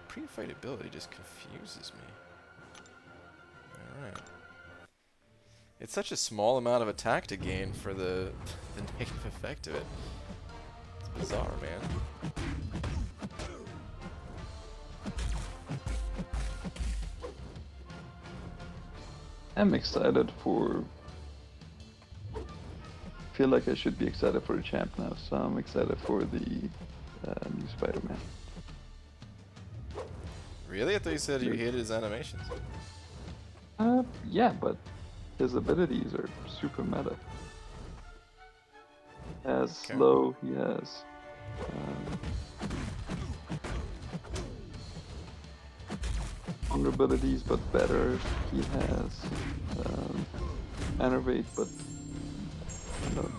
pre-fight ability just confuses me. Alright. It's such a small amount of attack to gain for the negative effect of it. It's bizarre, man. I'm excited for... I feel like I should be excited for the champ now, so I'm excited for the new Spider-Man. Really? I thought you said you hated his animations. Yeah, but his abilities are super meta. As slow, he has vulnerabilities, but better. He has enervate, but no.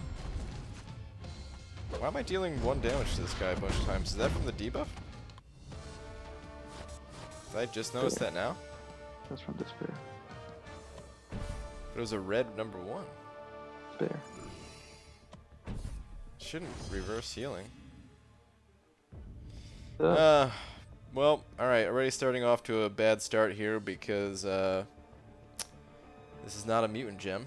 Why am I dealing 1 damage to this guy a bunch of times? Is that from the debuff? Did I just notice that now? That's from Despair. But it was a red number 1. Despair. Shouldn't reverse healing. Well, alright, already starting off to a bad start here because this is not a mutant gem.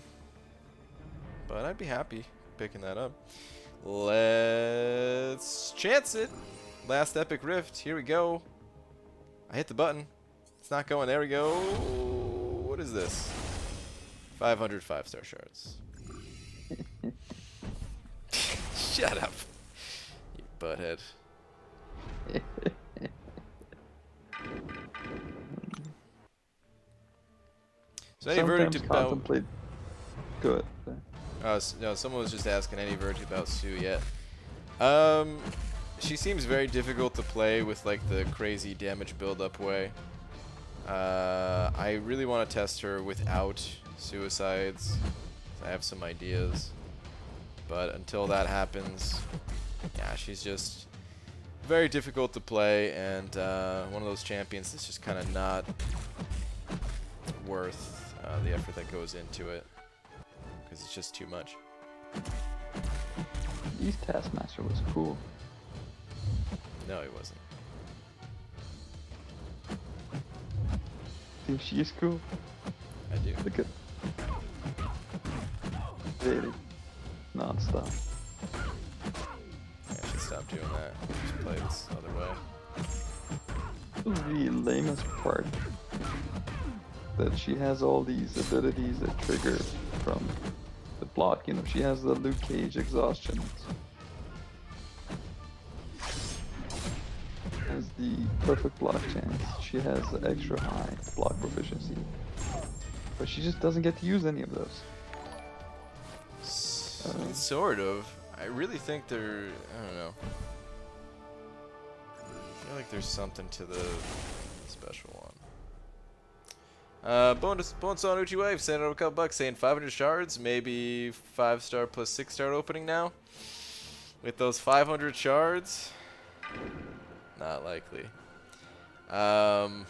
But I'd be happy picking that up. Let's chance it. Last epic rift. Here we go. I hit the button. It's not going. There we go. what is this? 500 5-star shards. Shut up, you butthead. So any verdict about... contemplate... Good. No, someone was just asking any verdict about Sue yet. She seems very difficult to play with like the crazy damage build-up way. I really want to test her without suicides. I have some ideas. But until that happens, yeah, she's just very difficult to play, and one of those champions that's just kind of not worth the effort that goes into it, because it's just too much. East Taskmaster was cool. No, he wasn't. Think she is cool? I do. Look at... Dating. Non-stop. I should stop doing that. Just play this other way. The lamest part, that she has all these abilities that trigger from the block. You know, she has the Luke Cage exhaustion. Has the perfect block chance. She has the extra high block proficiency. But she just doesn't get to use any of those. Sort of. I really think I don't know. I feel like there's something to the special one. Bonus on Uchi Wave, sending out a couple bucks, saying 500 shards, maybe 5-star plus 6-star opening now. With those 500 shards, not likely. Thank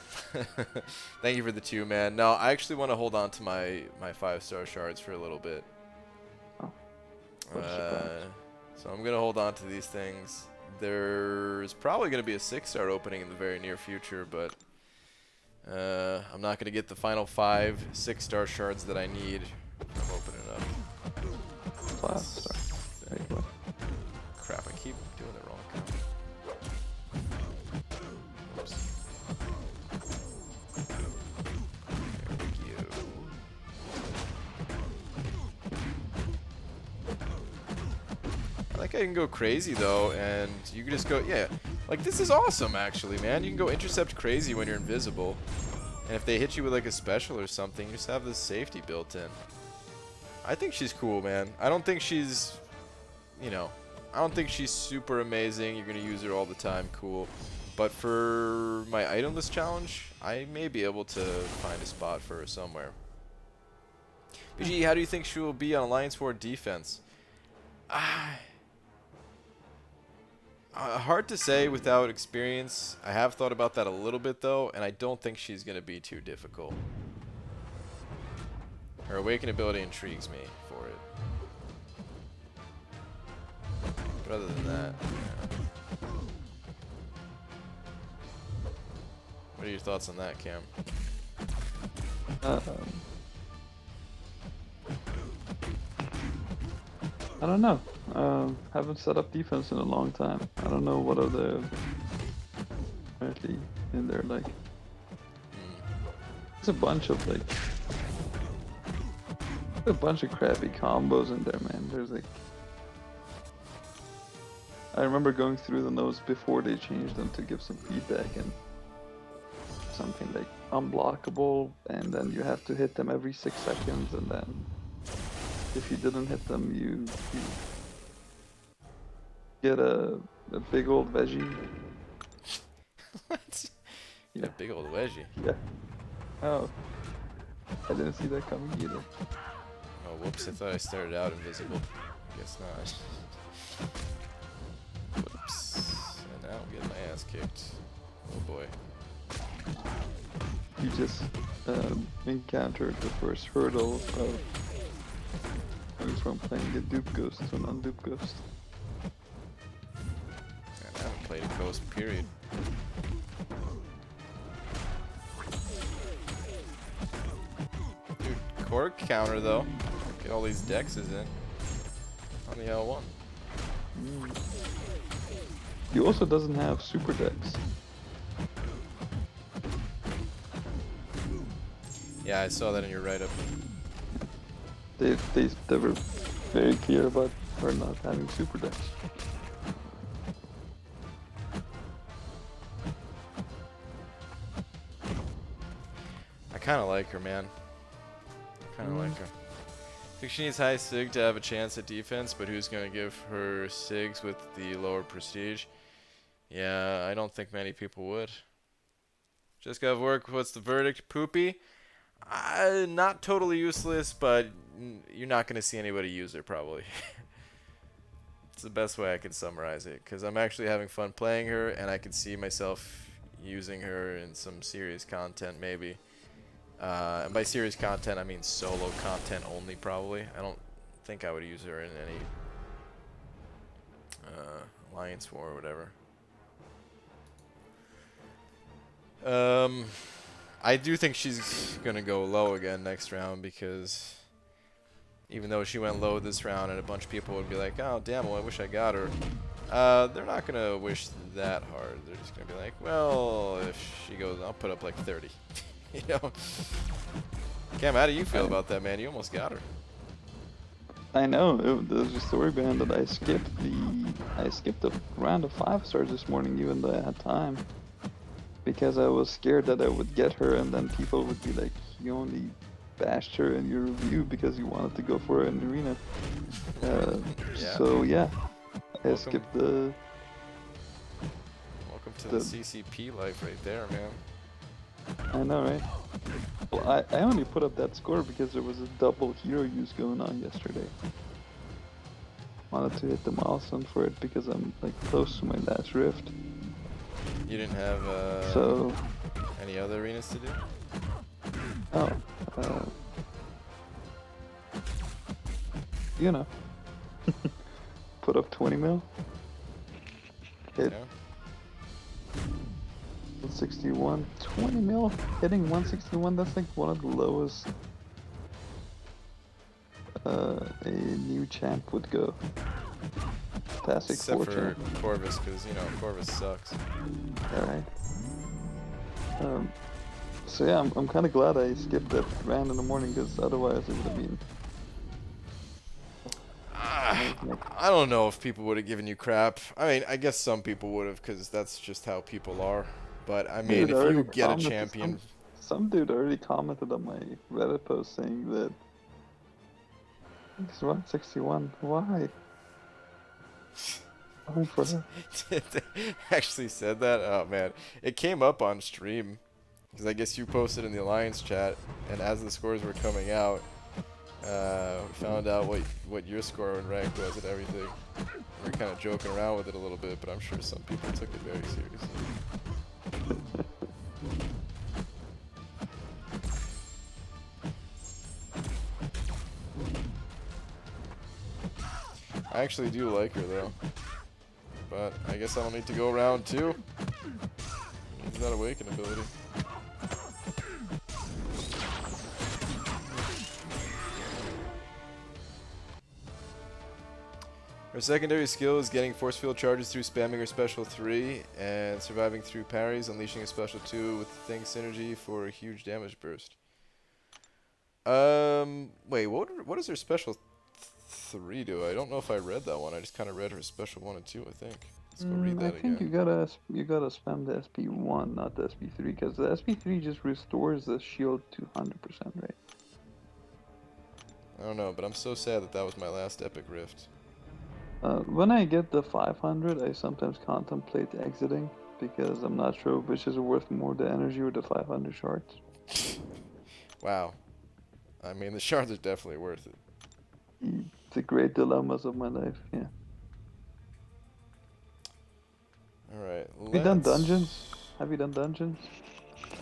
you for the 2, man. No, I actually want to hold on to my 5-star shards for a little bit. So I'm gonna hold on to these things. There's probably gonna be a 6-star opening in the very near future, but I'm not gonna get the final 5 6-star shards that I need from opening up. 5-star. There you go. Crap, I keep doing it wrong. Oops. There we go. I think I can go crazy though, and you can just go, yeah, like this is awesome actually, man. You can go intercept crazy when you're invisible, and if they hit you with like a special or something, you just have this safety built in. I think she's cool, man. I don't think she's, you know, I don't think she's super amazing. You're gonna use her all the time, cool. But for my itemless challenge, I may be able to find a spot for her somewhere. BG, how do you think she will be on Alliance War defense? Hard to say without experience. I have thought about that a little bit though, and I don't think she's going to be too difficult. Her Awaken ability intrigues me for it. But other than that, yeah. What are your thoughts on that, Cam? I don't know. Haven't set up defense in a long time. I don't know what are the apparently in there like. There's a bunch of like crappy combos in there, man. There's like, I remember going through the notes before they changed them to give some feedback, and something like unblockable, and then you have to hit them every 6 seconds, and then if you didn't hit them, you get a big old veggie. What? Yeah. A big old wedgie. Yeah. Oh. I didn't see that coming either. Oh, whoops. I thought I started out invisible. Guess not. Whoops. And now I'm getting my ass kicked. Oh boy. You just encountered the first hurdle of going from playing a dupe ghost to an undupe ghost. I haven't played a ghost, period. Dude, Korg counter though. Get all these dexes in on the L1. He also doesn't have super dex. Yeah, I saw that in your write-up. They were very clear about her not having super decks. I kind of like her, man. I kind of like her. I think she needs high sig to have a chance at defense, but who's going to give her sigs with the lower prestige? Yeah, I don't think many people would. Just got work. What's the verdict? Poopy? Not totally useless, but you're not going to see anybody use her, probably. It's the best way I can summarize it, because I'm actually having fun playing her, and I can see myself using her in some serious content, maybe. And by serious content, I mean solo content only, probably. I don't think I would use her in any Alliance War or whatever. I do think she's going to go low again next round, because even though she went low this round and a bunch of people would be like, oh, damn, well, I wish I got her. They're not going to wish that hard. They're just going to be like, well, if she goes, I'll put up like 30. You know? Cam, how do you feel about that, man? You almost got her. I know. There's a story behind that. I skipped the round of 5 stars this morning, even though I had time, because I was scared that I would get her, and then people would be like, "You only bashed her in your review because you wanted to go for her in the arena." Yeah. So yeah, I skipped the. Welcome to the CCP life right there, man. I know, right? Well, I only put up that score because there was a double hero use going on yesterday. Wanted to hit the milestone for it because I'm like close to my last rift. You didn't have any other arenas to do? Oh, you know, put up 20 mil. Hit. Yeah. 161, 20 mil, hitting 161, that's like one of the lowest a new champ would go. Fantastic. Except for Corvus, because, you know, Corvus sucks. Alright. So yeah, I'm kind of glad I skipped that round in the morning, because otherwise it would have been... I don't know if people would have given you crap. I mean, I guess some people would have, because that's just how people are. But, I mean, if you get a champion... Some dude already commented on my Reddit post saying that he's 161. Why? Why for her? Did they actually said that? Oh, man. It came up on stream. Because I guess you posted in the Alliance chat. And as the scores were coming out, we found out what your score and rank was and everything. We were kind of joking around with it a little bit, but I'm sure some people took it very seriously. I actually do like her, though. But I guess I don't need to go round 2. Needs that awaken ability. Her secondary skill is getting force field charges through spamming her special 3 and surviving through parries, unleashing a special 2 with Thing synergy for a huge damage burst. Wait, what does her special 3 do? I don't know if I read that one. I just kind of read her special 1 and 2, I think. Let's go read that again. I think you gotta spam the SP1, not the SP3, because the SP3 just restores the shield to 100%, right? I don't know, but I'm so sad that was my last epic rift. When I get the 500, I sometimes contemplate exiting, because I'm not sure which is worth more, the energy or the 500 shards. Wow. I mean, the shards are definitely worth it. The great dilemmas of my life, yeah. Alright, Have you done dungeons? Have you done dungeons?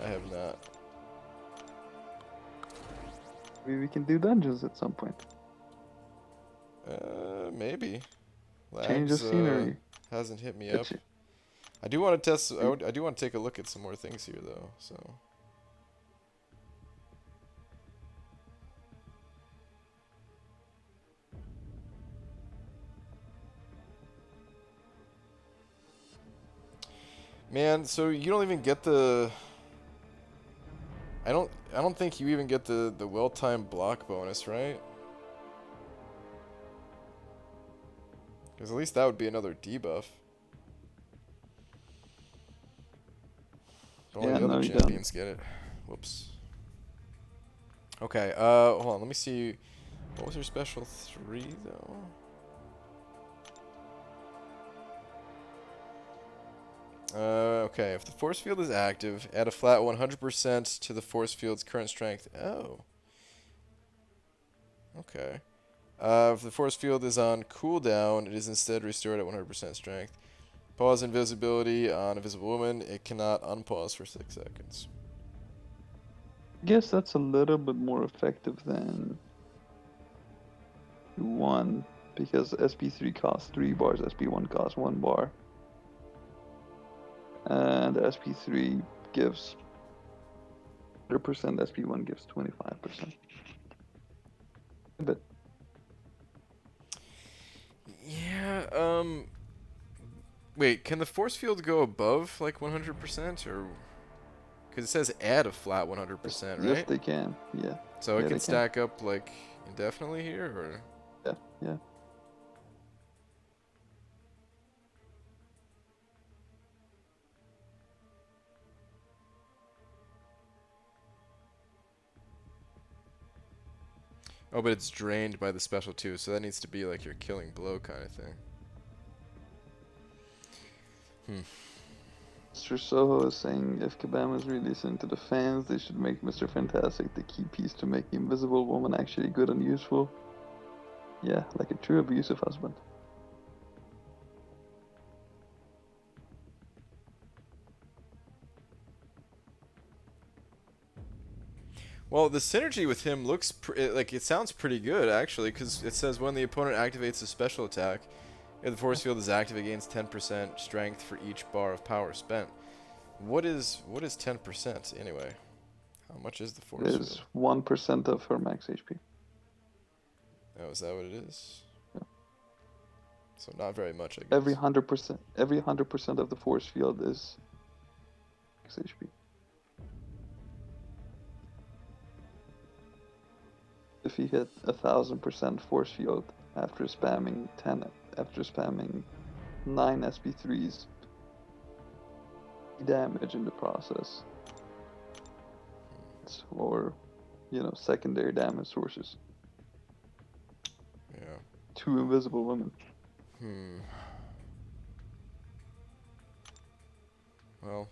I have not. Maybe we can do dungeons at some point. Maybe. Change of scenery. Hasn't hit me up. I do want to test. I do want to take a look at some more things here, though. So. Man, so you don't even get the I don't think you even get the well-timed block bonus, right? Because at least that would be another debuff. Only the other champions get it. Whoops. Okay, hold on, let me see. What was her special 3, though? Okay, if the force field is active, add a flat 100% to the force field's current strength. Oh. Okay. If the force field is on cooldown, it is instead restored at 100% strength. Pause invisibility on a visible woman. It cannot unpause for 6 seconds. I guess that's a little bit more effective than 1, because SP3 costs 3 bars, SP1 costs 1 bar. And SP3 gives 100%, SP1 gives 25%. A bit. Yeah, wait, can the force field go above, like, 100%, or... Because it says add a flat 100%, right? Yes, they can, yeah. So it can stack up, like, indefinitely here, or...? Yeah, yeah. Oh, but it's drained by the special too, so that needs to be like your killing blow kind of thing. Mr. Soho is saying if Kabam is really listening to the fans, they should make Mr. Fantastic the key piece to make the Invisible Woman actually good and useful. Yeah, like a true abusive husband. Well, the synergy with him looks like it sounds pretty good actually, because it says when the opponent activates a special attack, if the force field is active, it gains 10% strength for each bar of power spent. What is 10% anyway? How much is the force field? It's 1% of her max HP. Oh, is that what it is? Yeah. So not very much, I guess. Every 100% of the force field is max HP. If he hit 1000% force field after spamming 9 SP3s, damage in the process, or secondary damage sources. Yeah. 2 invisible women. Well,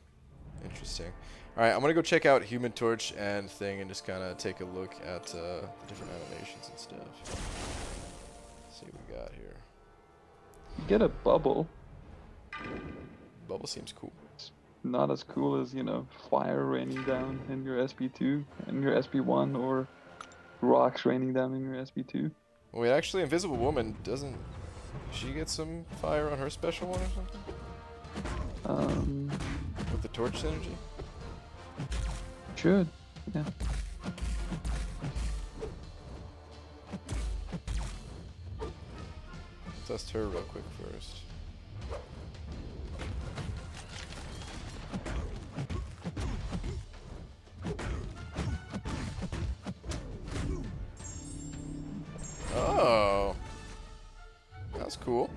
interesting. Alright, I'm gonna go check out Human Torch and Thing and just kind of take a look at the different animations and stuff. Let's see what we got here. You get a bubble. Bubble seems cool. It's not as cool as, fire raining down in your SP2 and your SP1, or rocks raining down in your SP2. Wait, actually, Invisible Woman doesn't... She get some fire on her special one or something? With the torch synergy? Should, yeah. Test her real quick first. Oh, that's cool.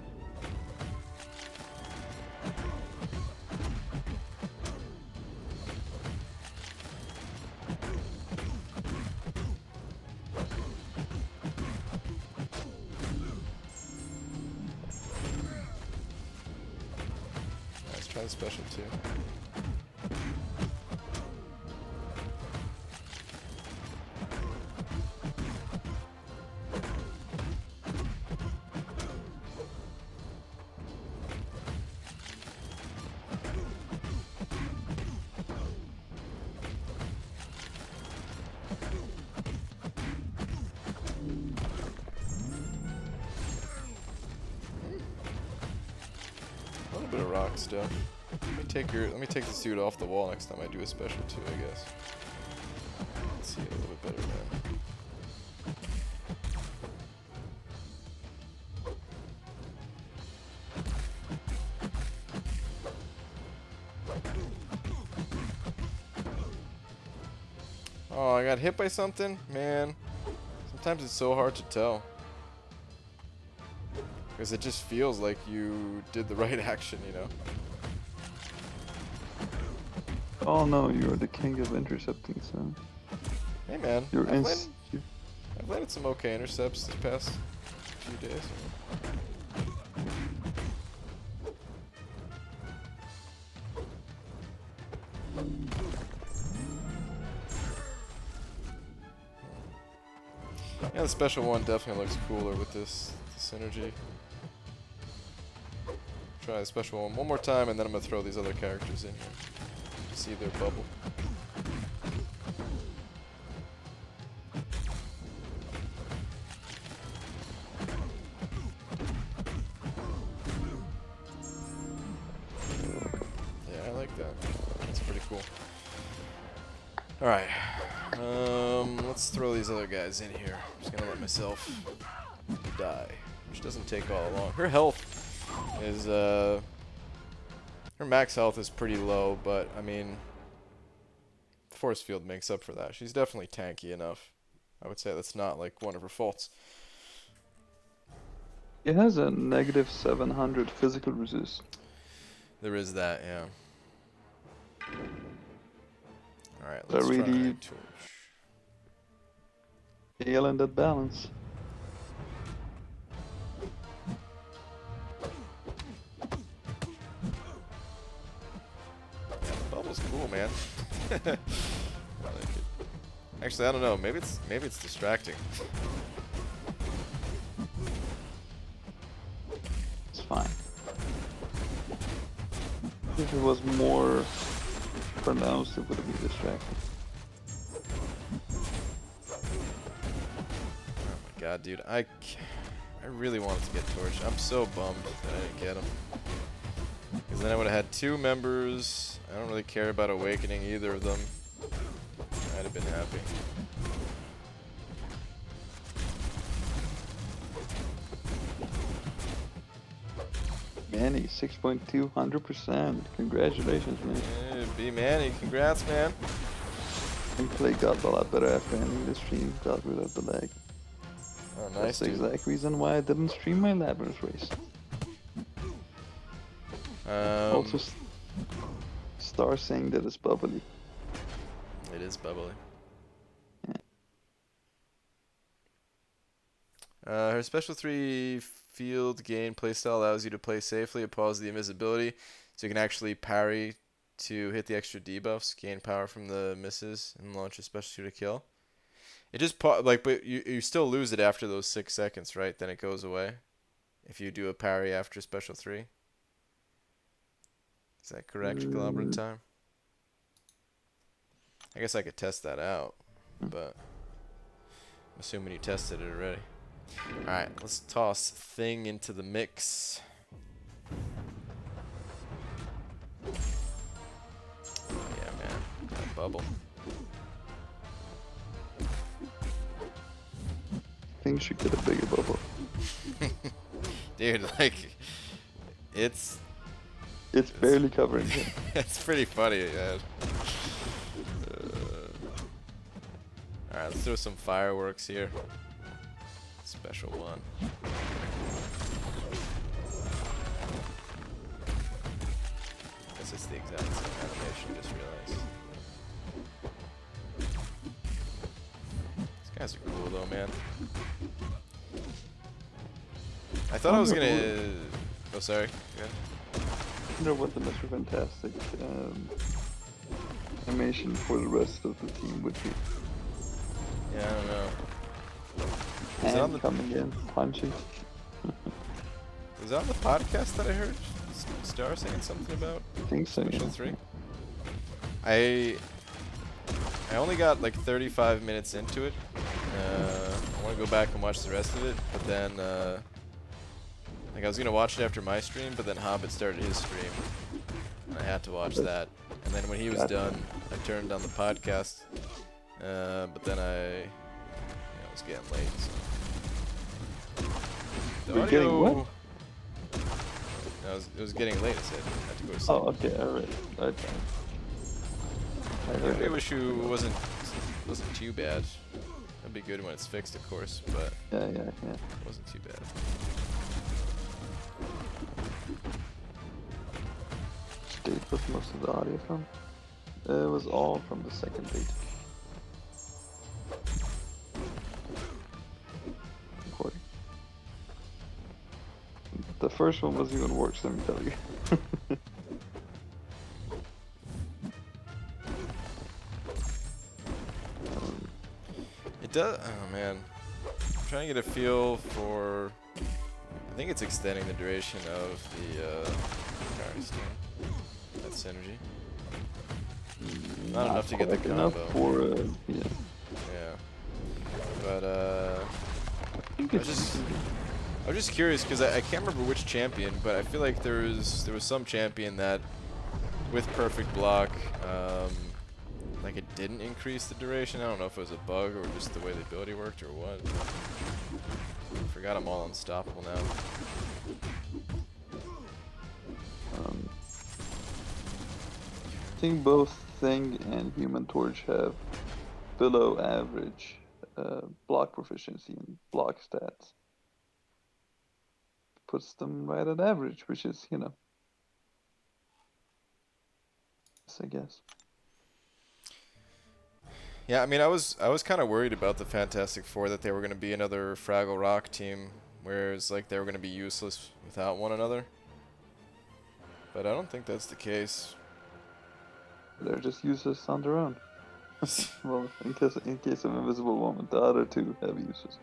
Let's try the special too. A little bit of rock stuff. Let me take this dude off the wall next time I do a special too, I guess. Let's see a little bit better now. Oh, I got hit by something? Man. Sometimes it's so hard to tell. Because it just feels like you did the right action, you know? Oh no, you're the king of intercepting, so... Hey man, You're I've landed some okay intercepts this past few days. Yeah, the special one definitely looks cooler with this synergy. Try the special one more time, and then I'm gonna throw these other characters in here to see their bubble. Yeah, I like that. That's pretty cool. All right, let's throw these other guys in here. I'm just gonna let myself die, which doesn't take all long. Her health is her max health is pretty low, but I mean, force field makes up for that. She's definitely tanky enough. I would say that's not like one of her faults. It has a negative 700 physical resist. There is that, yeah. All right, That let's really try torch. nail in that balance. Yeah, the bubble's cool, man. I like it. Actually, I don't know. Maybe it's distracting. It's fine. If it was more pronounced, it would have been distracting. Oh my god, dude. I really wanted to get torch. I'm so bummed that I didn't get him. Because then I would have had 2 members. I don't really care about awakening either of them. I'd have been happy. Manny, 6.2, 100%. Congratulations, man. Hey, B Manny, congrats, man. Gameplay got a lot better after ending the stream, got rid of the lag. Oh, nice, That's the dude. exact reason why I didn't stream my Labyrinth race. Also, Star saying that it's bubbly. It is bubbly. Her special 3 field gain playstyle allows you to play safely, oppose the invisibility, so you can actually parry to hit the extra debuffs, gain power from the misses, and launch a special 2 to kill. It just but you still lose it after those 6 seconds, right? Then it goes away if you do a parry after special 3. Is that correct, Globrin time? I guess I could test that out, but I'm assuming you tested it already. Alright, let's toss Thing into the mix. Yeah, man. That bubble. I think she get a bigger bubble. Dude, like, it's barely covering it. it's pretty funny, man. Alright, let's throw some fireworks here. Special one. Guess it's the exact same animation, just realized. These guys are cool though, man. I thought I was gonna... Oh, sorry. Yeah. I wonder what the Mr. Fantastic animation for the rest of the team would be. Yeah, I don't know. And coming in, punching. Was that on the podcast that I heard Star saying something about I think so, Special yeah. 3? I only got like 35 minutes into it. I want to go back and watch the rest of it, but then like I was gonna watch it after my stream, but then Hobbit started his stream, and I had to watch that. And then when he was done, I turned on the podcast, but then it was getting late. So. The You're getting what? No, it was getting late. I said I had to go to sleep. Oh, okay, alright. I really wish you wasn't Wasn't too bad. That'd be good when it's fixed, of course, but Yeah. it wasn't too bad. Date was most of the audio from? It was all from the second date. Recording. The first one was even worse, let me tell you. It does. Oh man, I'm trying to get a feel for. I think it's extending the duration of the that synergy. Not enough to get the quick combo. enough for yeah. Yeah, but I was just curious because I can't remember which champion, but I feel like there was some champion that with perfect block, like it didn't increase the duration. I don't know if it was a bug or just the way the ability worked or what. I forgot I'm all unstoppable now. I think both Thing and Human Torch have below average block proficiency and block stats. Puts them right at average, which is, you know, I guess. Yeah, I mean, I was kind of worried about the Fantastic Four that they were going to be another Fraggle Rock team, whereas like they were going to be useless without one another. But I don't think that's the case. They're just useless on their own. Well, in case of Invisible Woman, the other two have uses.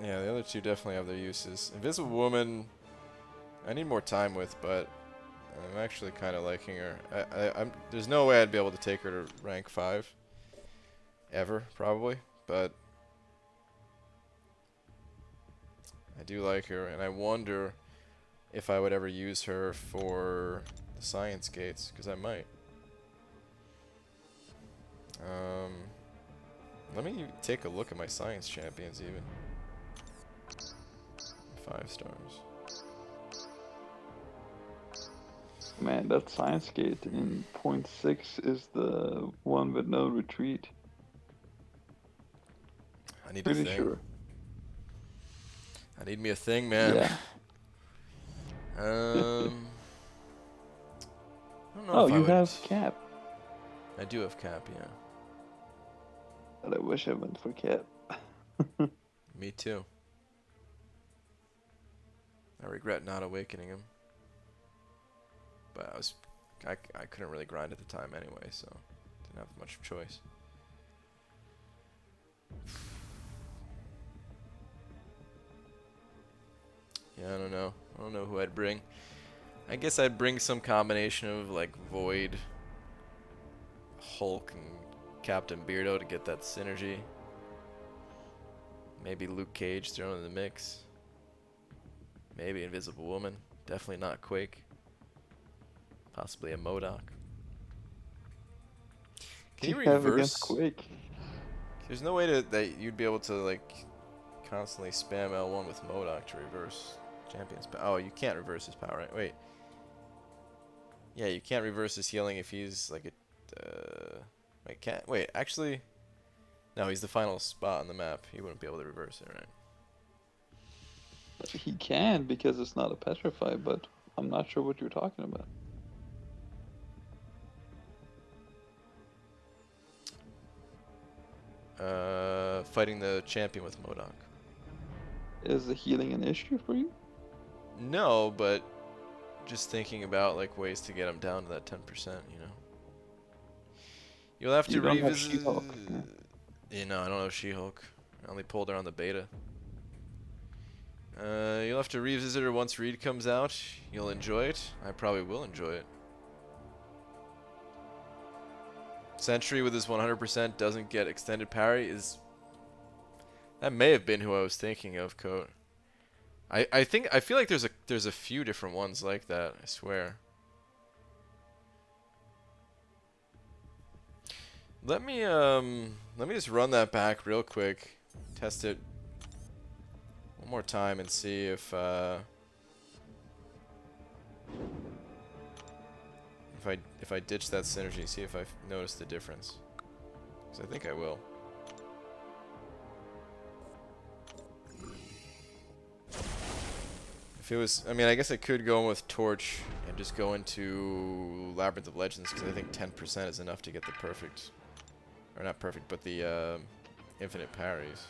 Yeah, the other two definitely have their uses. Invisible Woman, I need more time with, but I'm actually kind of liking her. There's no way I'd be able to take her to rank 5. Ever, probably. But I do like her, and I wonder if I would ever use her for the Science Gates, because I might. Let me take a look at my Science Champions, even. 5 stars. Man, that Science Gate in 0.6 is the one with no retreat. I need Pretty a thing. sure. I need me a thing, man. Yeah. I don't know Oh, if I you would... have Cap. I do have Cap, yeah. But I wish I went for Cap. Me too. I regret not awakening him. But I couldn't really grind at the time anyway, so didn't have much choice. Yeah, I don't know. I don't know who I'd bring. I guess I'd bring some combination of like Void, Hulk, and Captain Beardo to get that synergy. Maybe Luke Cage thrown in the mix. Maybe Invisible Woman. Definitely not Quake. Possibly a MODOK. Can you have reverse? against Quake? There's no way that you'd be able to like constantly spam L1 with MODOK to reverse Champion's power. Oh, you can't reverse his power, right? Wait. Yeah, you can't reverse his healing if he's like a... wait, can't... Wait, actually... No, he's the final spot on the map. He wouldn't be able to reverse it, right? He can because it's not a petrify, but I'm not sure what you're talking about. Fighting the champion with MODOK. Is the healing an issue for you? No, but just thinking about like ways to get him down to that 10%, you know. You'll have to You don't have revisit. She-Hulk. Yeah. You know, I don't know She-Hulk. I only pulled her on the beta. You'll have to revisit her once Reed comes out. You'll enjoy it. I probably will enjoy it. Sentry with his 100% doesn't get extended parry is... That may have been who I was thinking of, Coat. I feel like there's a few different ones like that, I swear. Let me just run that back real quick. Test it one more time and see if I ditch that synergy, see if I notice the difference. Because I think I will. If it was, I mean, I guess I could go in with Torch and just go into Labyrinth of Legends, because I think 10% is enough to get the perfect, or not perfect, but the infinite parries.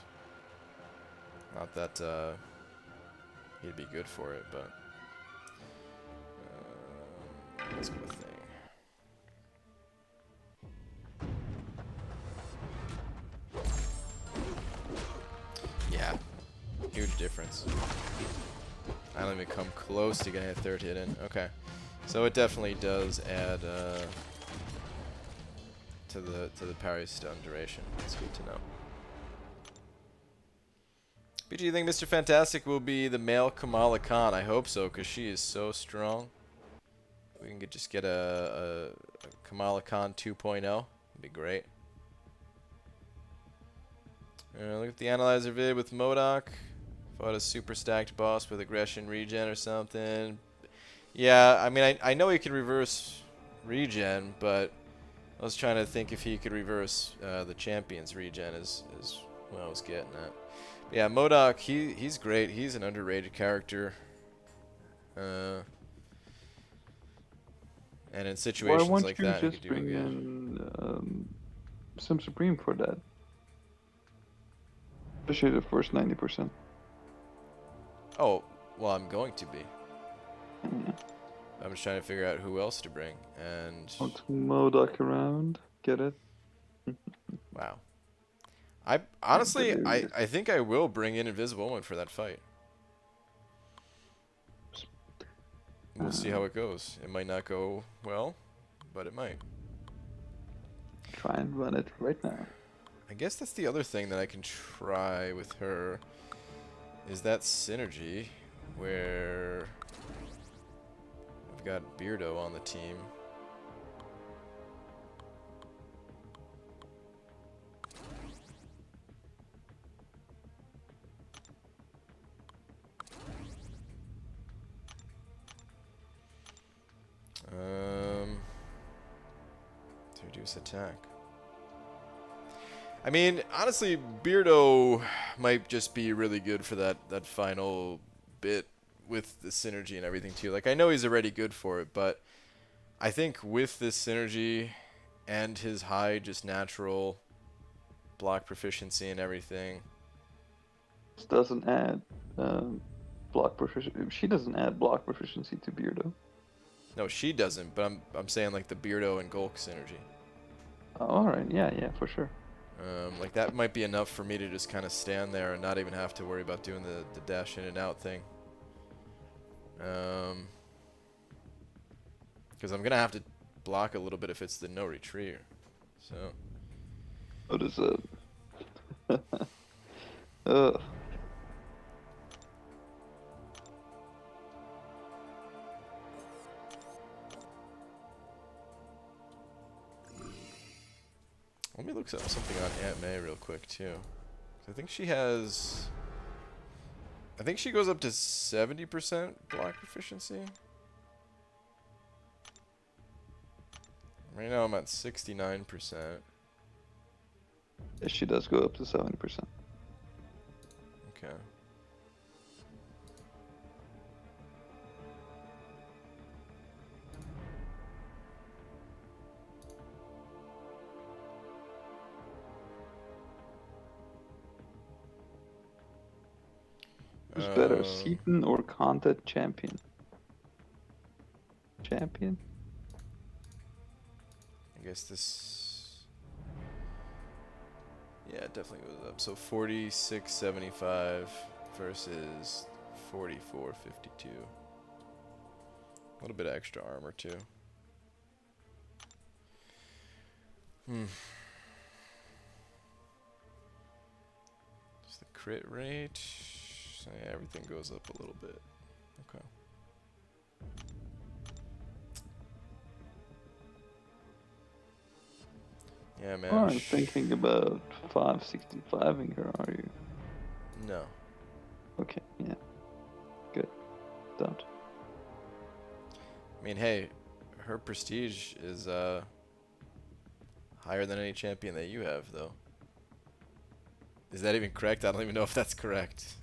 Not that he'd be good for it, but let's go with Thing. Yeah, huge difference. I don't even come close to getting a third hit in. Okay, so it definitely does add to the parry stun duration. That's good to know. BG, you think Mr. Fantastic will be the male Kamala Khan? I hope so, because she is so strong. We can just get a Kamala Khan 2.0. It'd be great. Look at the Analyzer vid with MODOK. Fought a super stacked boss with aggression regen or something. Yeah, I mean, I know he can reverse regen, but I was trying to think if he could reverse the champion's regen is what I was getting at. Yeah, MODOK, he's great. He's an underrated character. And in situations like that, he could do bring good. in some Supreme for that? Especially the first 90%. Oh, well, I'm going to be. Yeah. I'm just trying to figure out who else to bring, and... Want MODOK around, get it? Wow. Honestly, I think I will bring in Invisible Woman for that fight. We'll see how it goes. It might not go well, but it might. Try and run it right now. I guess that's the other thing that I can try with her, is that synergy where I've got Beardo on the team. To reduce attack. I mean, honestly, Beardo might just be really good for that final bit with the synergy and everything too. Like, I know he's already good for it, but I think with this synergy and his high just natural block proficiency and everything. This doesn't add block proficiency. She doesn't add block proficiency to Beardo. No, she doesn't, but I'm saying like the Beardo and Gulk synergy. Oh, alright, yeah, for sure. Like that might be enough for me to just kind of stand there and not even have to worry about doing the dash in and out thing. Because I'm gonna have to block a little bit if it's the no retreat. So. What is it? Ugh. Let me look up something on Aunt May real quick too. I think she has. I think she goes up to 70% block proficiency. Right now I'm at 69%. Yeah, she does go up to 70%. Okay. Who's better, Seaton or ContestChampion? Champion? I guess this. Yeah, it definitely goes up. So 46.75 versus 44.52. A little bit of extra armor too. Just the crit rate. So yeah, everything goes up a little bit. Okay. Yeah, man. You aren't thinking about 565ing her, are you? No. Okay, yeah. Good. Don't. I mean, hey, her prestige is Higher than any champion that you have, though. Is that even correct? I don't even know if that's correct.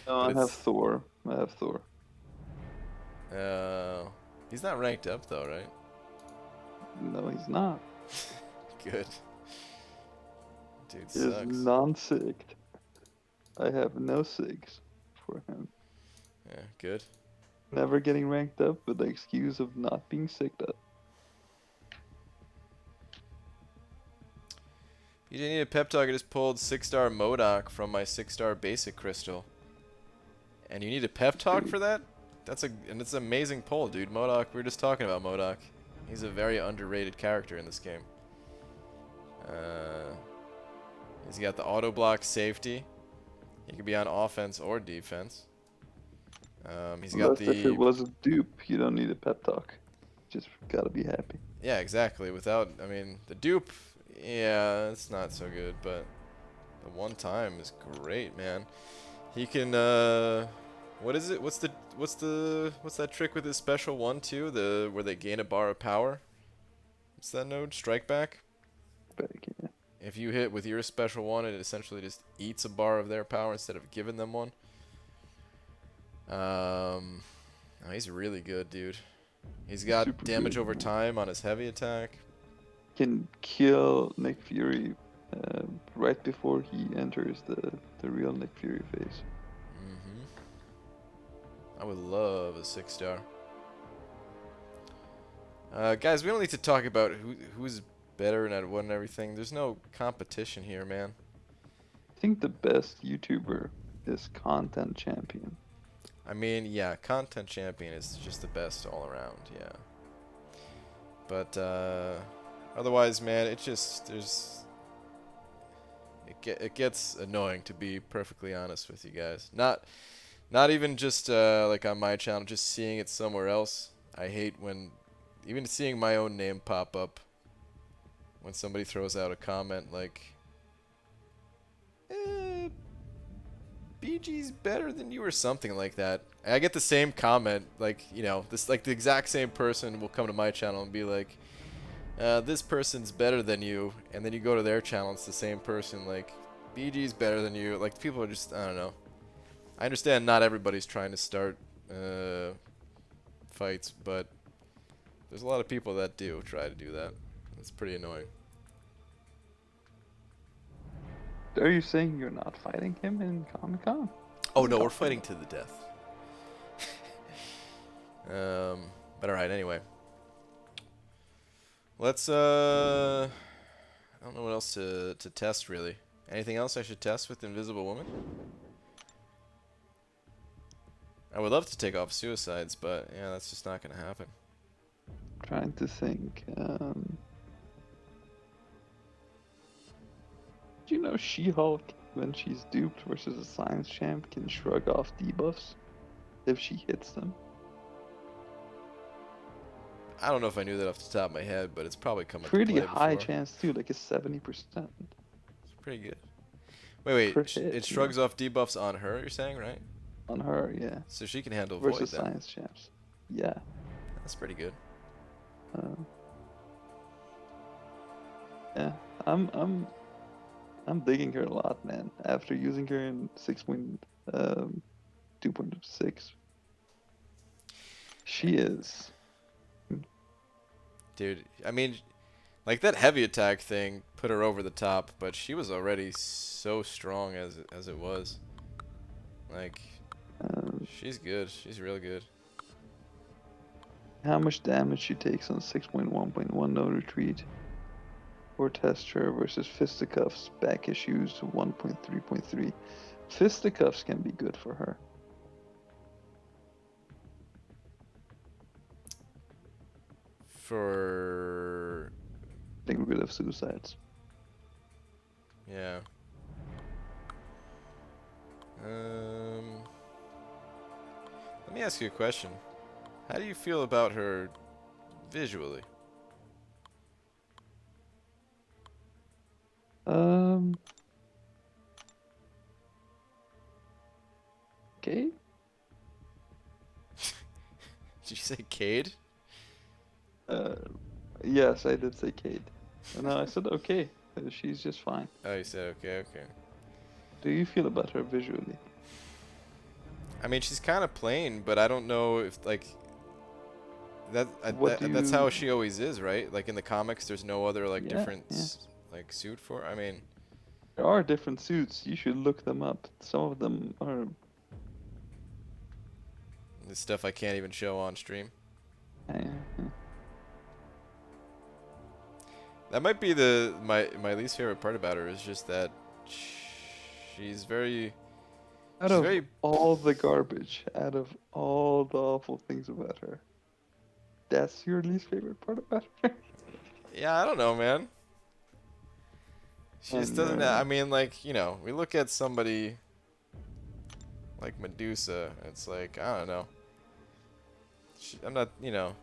No, I have Thor. I have Thor. He's not ranked up, though, right? No, he's not. Good. Dude He is sucks. non-sigged. I have no sigs for him. Yeah, good. Never getting ranked up with the excuse of not being sigged up. You didn't need a pep talk. I just pulled 6-star Modok from my 6-star basic crystal. And you need a pep talk for that? And it's an amazing pull, dude. Modok, we were just talking about Modok. He's a very underrated character in this game. He's got the auto block safety. He can be on offense or defense. He's got the... If it was a dupe, you don't need a pep talk. Just gotta be happy. Yeah, exactly. Without, I mean, the dupe, yeah, it's not so good, but the one time is great, man. He can, what is it? What's that trick with his special one too? Where they gain a bar of power? What's that node? Strike back? Yeah. If you hit with your special one, it essentially just eats a bar of their power instead of giving them one. Oh, he's really good, dude. He's got Super damage good, over man. time on his heavy attack. Can kill Nick Fury right before he enters the real Nick Fury phase. I would love a 6-star. Guys, we don't need to talk about who's better and at what and everything. There's no competition here, man. I think the best YouTuber is ContestChampion. I mean, yeah, ContestChampion is just the best all around, yeah. But otherwise, man, it gets annoying, to be perfectly honest with you guys. Not even just like on my channel, just seeing it somewhere else. I hate when even seeing my own name pop up when somebody throws out a comment like, BG's better than you or something like that. I get the same comment, like, you know, this, like, the exact same person will come to my channel and be like, this person's better than you, and then you go to their channel, it's the same person, like, BG's better than you. Like, people are just, I don't know. I understand not everybody's trying to start fights, but there's a lot of people that do try to do that. It's pretty annoying. Are you saying you're not fighting him in Comic-Con? Oh no, we're fighting to the death. But alright, anyway. Let's, I don't know what else to test, really. Anything else I should test with Invisible Woman? I would love to take off suicides, but yeah, that's just not gonna happen. Trying to think. Do you know She-Hulk, when she's duped versus a science champ, can shrug off debuffs if she hits them? I don't know if I knew that off the top of my head, but it's probably come into Pretty play high before. chance too, like a 70%. It's pretty good. Wait, it shrugs off debuffs on her, you're saying, right? On her, yeah. So she can handle versus Void then. science champs. Yeah. That's pretty good. Yeah, I'm digging her a lot, man. After using her in 2.6, she is. Dude, I mean, like that heavy attack thing put her over the top, but she was already so strong as it was. Like, she's good. She's real good. How much damage she takes on 6.1.1 no retreat or test her versus fisticuffs back issues 1.3.3. Fisticuffs can be good for her. For getting rid of suicides. Yeah. Let me ask you a question. How do you feel about her visually? Okay. Did you say Cade? Yes, I did say Cade. And I said okay. She's just fine. Oh, you said okay, okay. Do you feel about her visually? I mean, she's kind of plain, but I don't know if like What do that's how you? she always is, right? Like in the comics, there's no other like Yeah, yeah. like suit for. I mean, There are different suits. You should look them up. Some of them are. the stuff I can't even show on stream. Yeah. That might be my least favorite part about her is just that she's very Out she's of very all the garbage, out of all the awful things about her, that's your least favorite part about her? yeah, I don't know, man. She just And doesn't. I mean, like, you know, we look at somebody like Medusa. It's like, I don't know. I'm not, you know.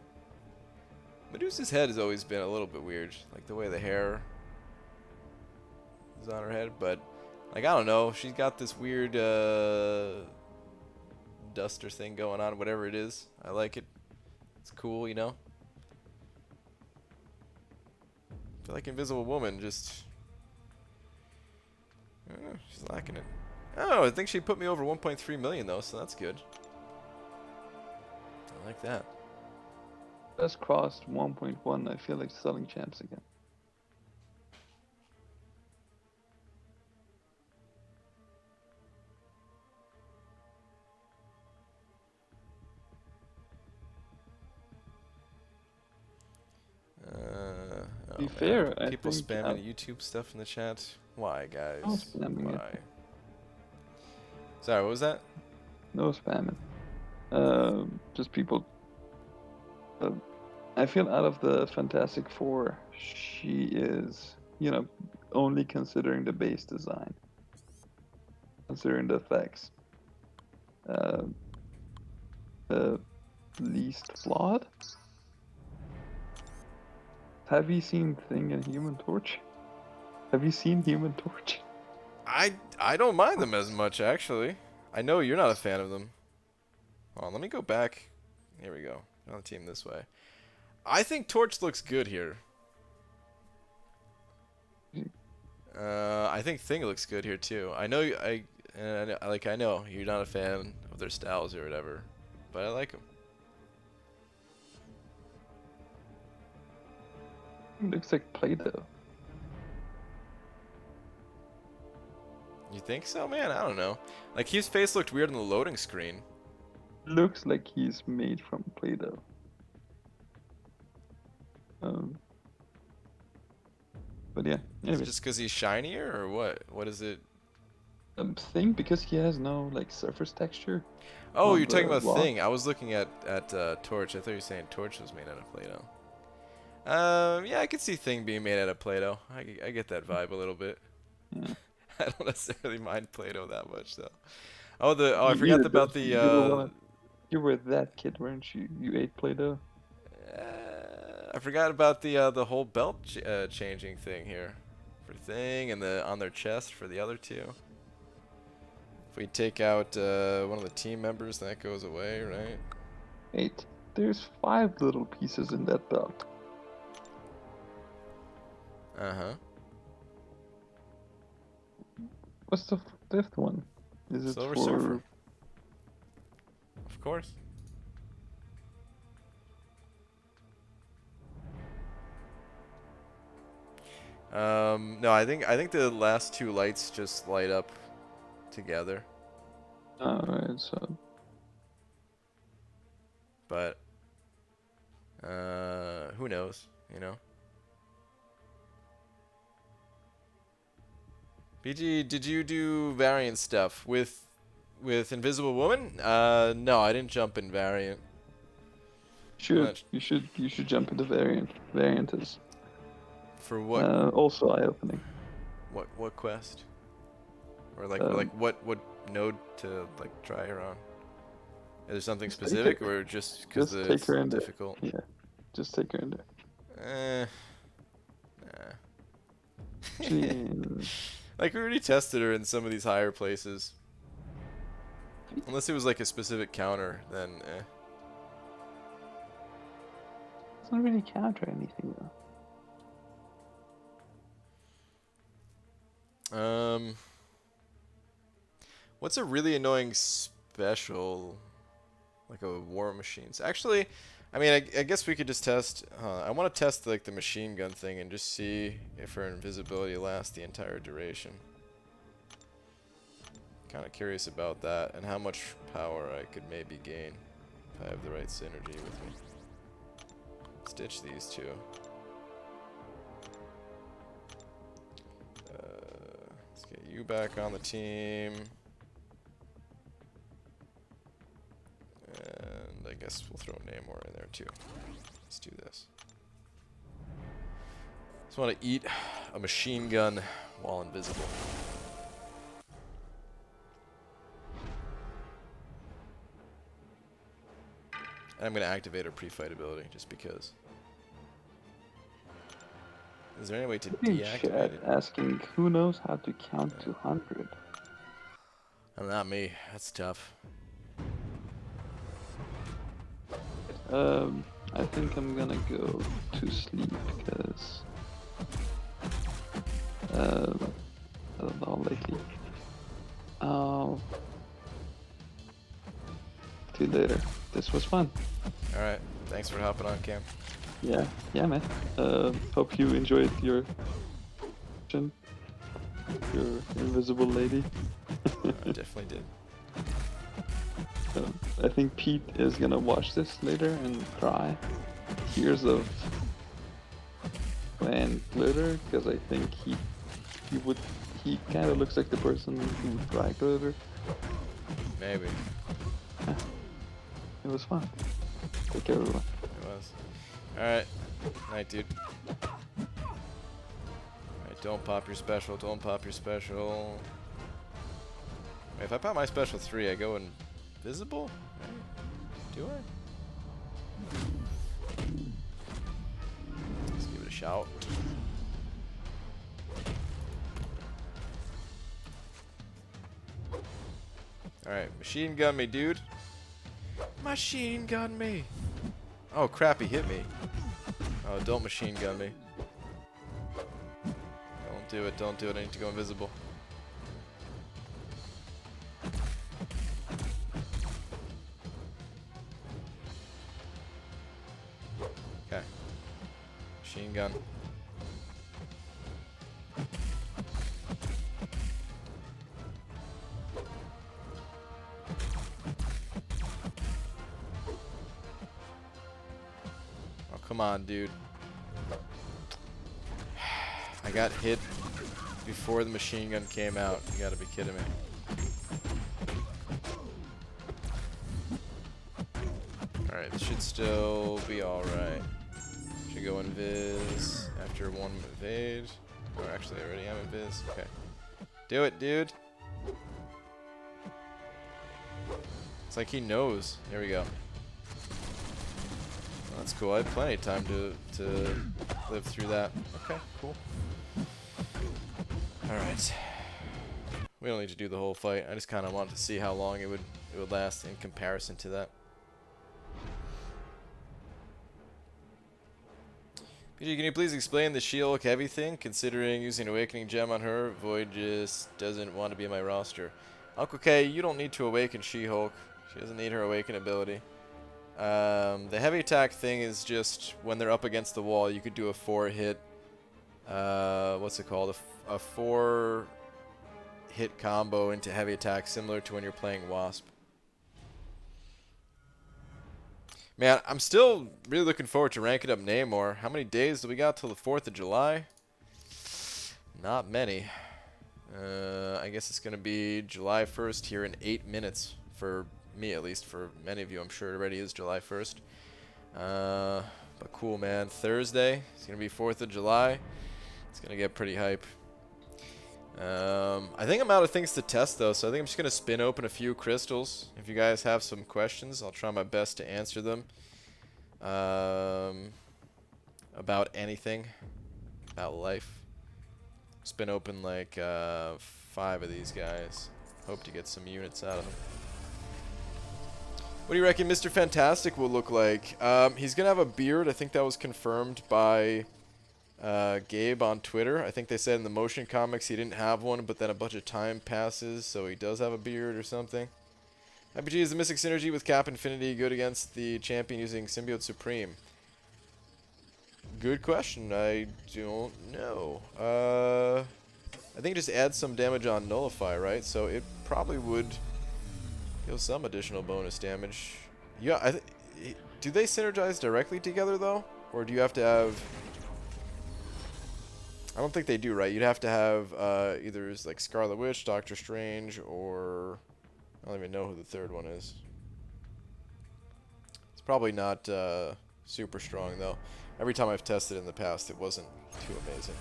Medusa's head has always been a little bit weird, like the way the hair is on her head. But, like, I don't know. She's got this weird duster thing going on, whatever it is. I like it. It's cool, you know. I feel like Invisible Woman just. I don't know, she's lacking it. Oh, I think she put me over 1.3 million though, so that's good. I like that. just crossed 1.1. I feel like selling champs again. To be fair, I people think spamming YouTube stuff in the chat. Why, guys? no spamming Why? it. Sorry, what was that? No spamming. Just people. I feel out of the Fantastic Four, she is, only considering the base design, considering the effects, the least flawed. Have you seen Thing and Human Torch? Have you seen Human Torch? I don't mind them as much, actually. I know you're not a fan of them. Hold on, let me go back. Here we go. On the team this way. I think Torch looks good here. I think Thing looks good here too. I know I know you're not a fan of their styles or whatever, but I like them. It looks like Play-Doh. You think so, man? I don't know. Like his face looked weird on the loading screen. Looks like he's made from Play-Doh. But yeah. Is it just because he's shinier, or what? What is it? Thing because he has no surface texture. Oh, you're talking about block. Thing. I was looking at Torch. I thought you were saying Torch was made out of Play-Doh. Yeah, I could see Thing being made out of Play-Doh. I get that vibe a little bit. Yeah. I don't necessarily mind Play-Doh that much though. I forgot about the. You were that kid, weren't you? You ate Play-Doh. I forgot about the whole belt changing thing here, for Thing and on their chest for the other two. If we take out one of the team members, that goes away, right? Wait, there's 5 little pieces in that belt. Uh-huh. What's the 5th one? Is it Silver for... Surfer. Of course. No, I think the last 2 lights just light up together. Alright, so... But, who knows, you know? BG, did you do variant stuff with Invisible Woman? No, I didn't jump in variant. You should jump into variant. Variant is... For what? Also eye-opening. What quest? Or like what node to try her on? Is there something specific, or just because it's difficult? Yeah, just take her in there. Nah. Like we already tested her in some of these higher places. Unless it was like a specific counter, then Doesn't really counter anything though. What's a really annoying special, like a war machines? Actually, I mean, I guess we could just test. I want to test like the machine gun thing and just see if her invisibility lasts the entire duration. Kind of curious about that and how much power I could maybe gain if I have the right synergy with me. Stitch these two. Let's get you back on the team. And I guess we'll throw Namor in there too. Let's do this. Just want to eat a machine gun while invisible. And I'm going to activate her pre-fight ability just because. Is there any way to deactivate it? Asking who knows how to count to 100. Not me. That's tough. I think I'm gonna go to sleep because I don't know lately. See you later. This was fun. All right. Thanks for hopping on, Cam. Yeah, man. Hope you enjoyed your invisible lady. I definitely did. I think Pete is gonna watch this later and cry tears of and glitter because I think he kind of looks like the person who would cry glitter. Maybe. Yeah. It was fun. Take care, everyone. It was. Alright. Night, dude. Alright, don't pop your special. Don't pop your special. Wait, if I pop my special 3, I go invisible? Do I? Let's give it a shout. Alright, machine gun me, dude. Machine gun me. Oh crap, he hit me. Oh, don't machine gun me. Don't do it, don't do it. I need to go invisible. Okay. Machine gun. Come on, dude. I got hit before the machine gun came out. You gotta be kidding me. Alright, this should still be alright. Should go invis after one evade. Or actually, I already am invis. Okay. Do it, dude. It's like he knows. Here we go. That's cool. I had plenty of time to live through that. Okay, cool. Alright. We don't need to do the whole fight. I just kind of wanted to see how long it would last in comparison to that. PG, can you please explain the She-Hulk heavy thing? Considering using Awakening Gem on her, Void just doesn't want to be in my roster. Uncle K, you don't need to awaken She-Hulk. She doesn't need her awaken ability. The heavy attack thing is just when they're up against the wall, you could do a 4-hit, what's it called? A 4-hit combo into heavy attack, similar to when you're playing Wasp. Man, I'm still really looking forward to ranking up Namor. How many days do we got till the 4th of July? Not many. I guess it's going to be July 1st here in 8 minutes for me, at least. For many of you, I'm sure it already is July 1st. But cool, man. Thursday, it's going to be 4th of July. It's going to get pretty hype. I think I'm out of things to test, though, so I think I'm just going to spin open a few crystals. If you guys have some questions, I'll try my best to answer them. About anything. About life. Spin open like 5 of these guys. Hope to get some units out of them. What do you reckon Mr. Fantastic will look like? He's going to have a beard. I think that was confirmed by Gabe on Twitter. I think they said in the motion comics he didn't have one, but then a bunch of time passes, so he does have a beard or something. IPG is the Mystic Synergy with Cap Infinity good against the champion using Symbiote Supreme? Good question. I don't know. I think it just adds some damage on Nullify, right? So it probably would deal some additional bonus damage. Yeah, do they synergize directly together, though? Or do you have to have... I don't think they do, right? You'd have to have either like Scarlet Witch, Doctor Strange, or... I don't even know who the third one is. It's probably not super strong, though. Every time I've tested in the past, it wasn't too amazing.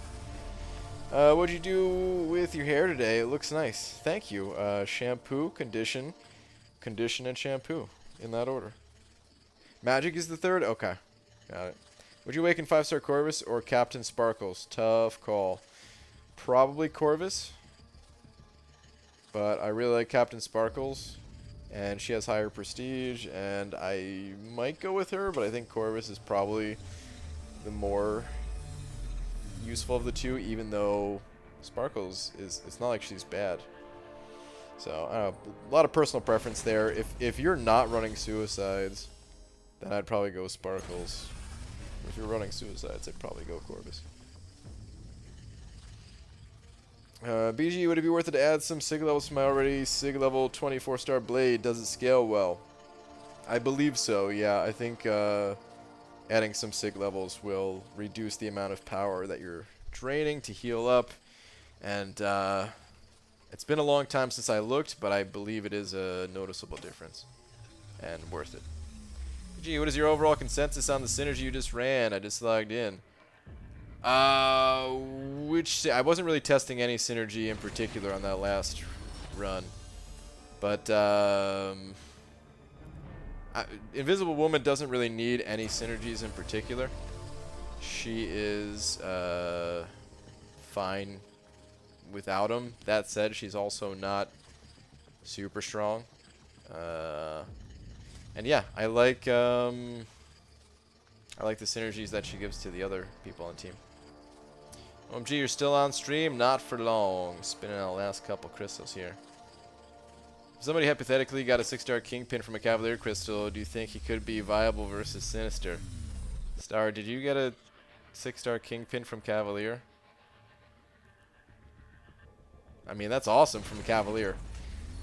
What'd you do with your hair today? It looks nice. Thank you. Shampoo, condition, and shampoo. In that order. Magic is the third? Okay. Got it. Would you awaken 5-star Corvus or Captain Sparkles? Tough call. Probably Corvus. But I really like Captain Sparkles. And she has higher prestige. And I might go with her, but I think Corvus is probably the more useful of the two, even though Sparkles it's not like she's bad. So I don't know, a lot of personal preference there. If you're not running Suicides, then I'd probably go Sparkles. If you're running Suicides, I'd probably go Corvus. BG, would it be worth it to add some Sig levels to my already Sig level 24-star blade? Does it scale well? I believe so, yeah. I think adding some Sig levels will reduce the amount of power that you're draining to heal up. And it's been a long time since I looked, but I believe it is a noticeable difference. And worth it. Gee, what is your overall consensus on the synergy you just ran? I just logged in. I wasn't really testing any synergy in particular on that last run. But Invisible Woman doesn't really need any synergies in particular. She is fine without them. That said, she's also not super strong. And yeah, I like the synergies that she gives to the other people on the team. OMG, you're still on stream? Not for long. Spinning out the last couple crystals here. If somebody hypothetically got a 6-star Kingpin from a Cavalier crystal, do you think he could be viable versus Sinister? Star, did you get a 6-star Kingpin from Cavalier? I mean, that's awesome from Cavalier.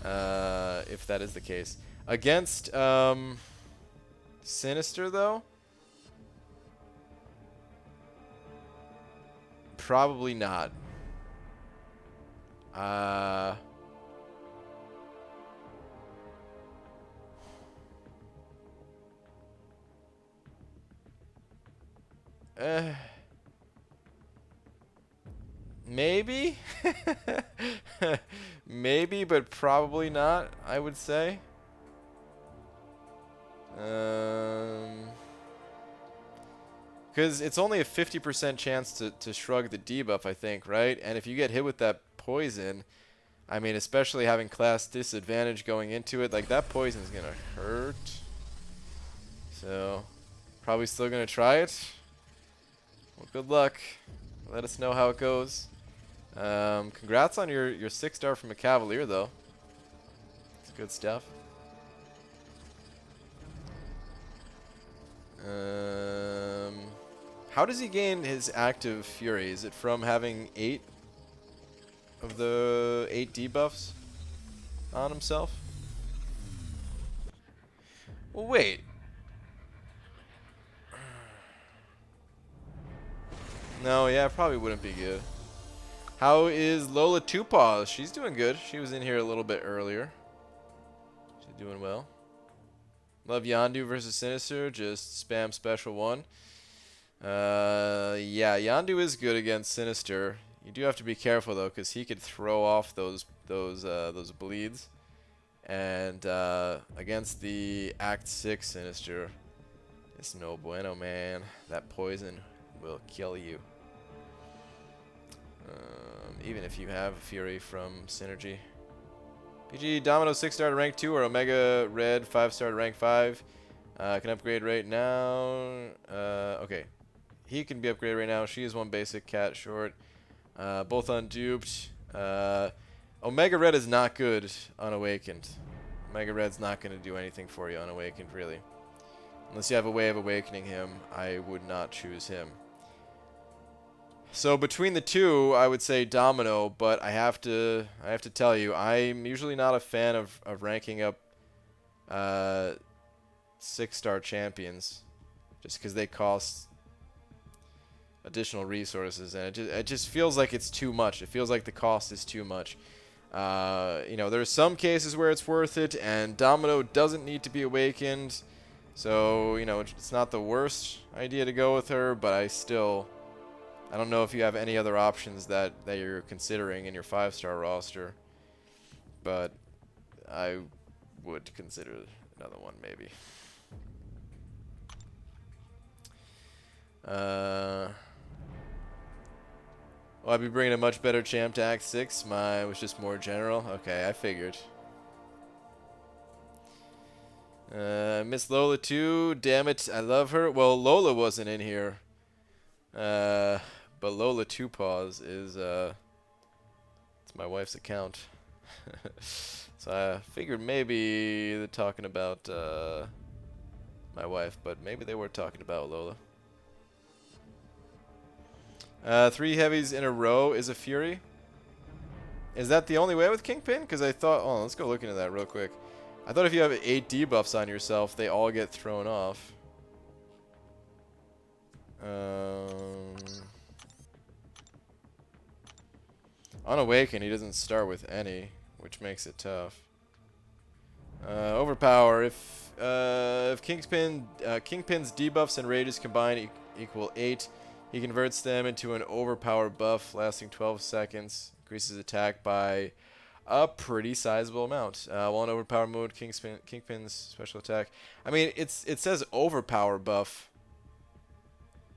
If that is the case. Against Sinister, though? Probably not. Maybe? Maybe, but probably not, I would say. Because it's only a 50% chance to shrug the debuff, I think, right? And if you get hit with that poison, I mean, especially having class disadvantage going into it, like, that poison is going to hurt. So, probably still going to try it. Well, good luck. Let us know how it goes. Congrats on your 6-star from a Cavalier, though. It's good stuff. How does he gain his active fury? Is it from having 8 of the 8 debuffs on himself? Well, wait. No, yeah, it probably wouldn't be good. How is Lola Two Paws? She's doing good. She was in here a little bit earlier. She's doing well. Love Yondu versus Sinister. Just spam special 1. Yeah, Yondu is good against Sinister. You do have to be careful though, because he could throw off those bleeds. And against the Act 6 Sinister, it's no bueno, man. That poison will kill you. Even if you have Fury from Synergy. PG Domino 6-star to rank 2 or Omega Red 5-star to rank 5. Can upgrade right now. Okay. he can be upgraded right now. She is 1 basic cat short. Both unduped. Omega Red is not good unawakened. Omega Red's not going to do anything for you unawakened, really. Unless you have a way of awakening him, I would not choose him. So between the two, I would say Domino, but I have to tell you, I'm usually not a fan of ranking up 6-star champions, just because they cost additional resources, and it just feels like it's too much. It feels like the cost is too much. You know, there's some cases where it's worth it, and Domino doesn't need to be awakened, so you know it's not the worst idea to go with her. But I don't know if you have any other options that you're considering in your 5-star roster, but I would consider another one maybe. Well, I'd be bringing a much better champ to Act 6. Mine was just more general. Okay, I figured. Miss Lola too. Damn it, I love her. Well, Lola wasn't in here. But Lola 2 Paws is it's my wife's account. So I figured maybe they're talking about my wife, but maybe they were talking about Lola. 3 heavies in a row is a Fury. Is that the only way with Kingpin? Because I thought, oh, let's go look into that real quick. I thought if you have 8 debuffs on yourself, they all get thrown off. Unawakened, he doesn't start with any, which makes it tough. Overpower. If Kingpin's debuffs and rages combined equal 8, he converts them into an overpower buff lasting 12 seconds. Increases attack by a pretty sizable amount. While in overpower mode, Kingpin's special attack. I mean, it says overpower buff.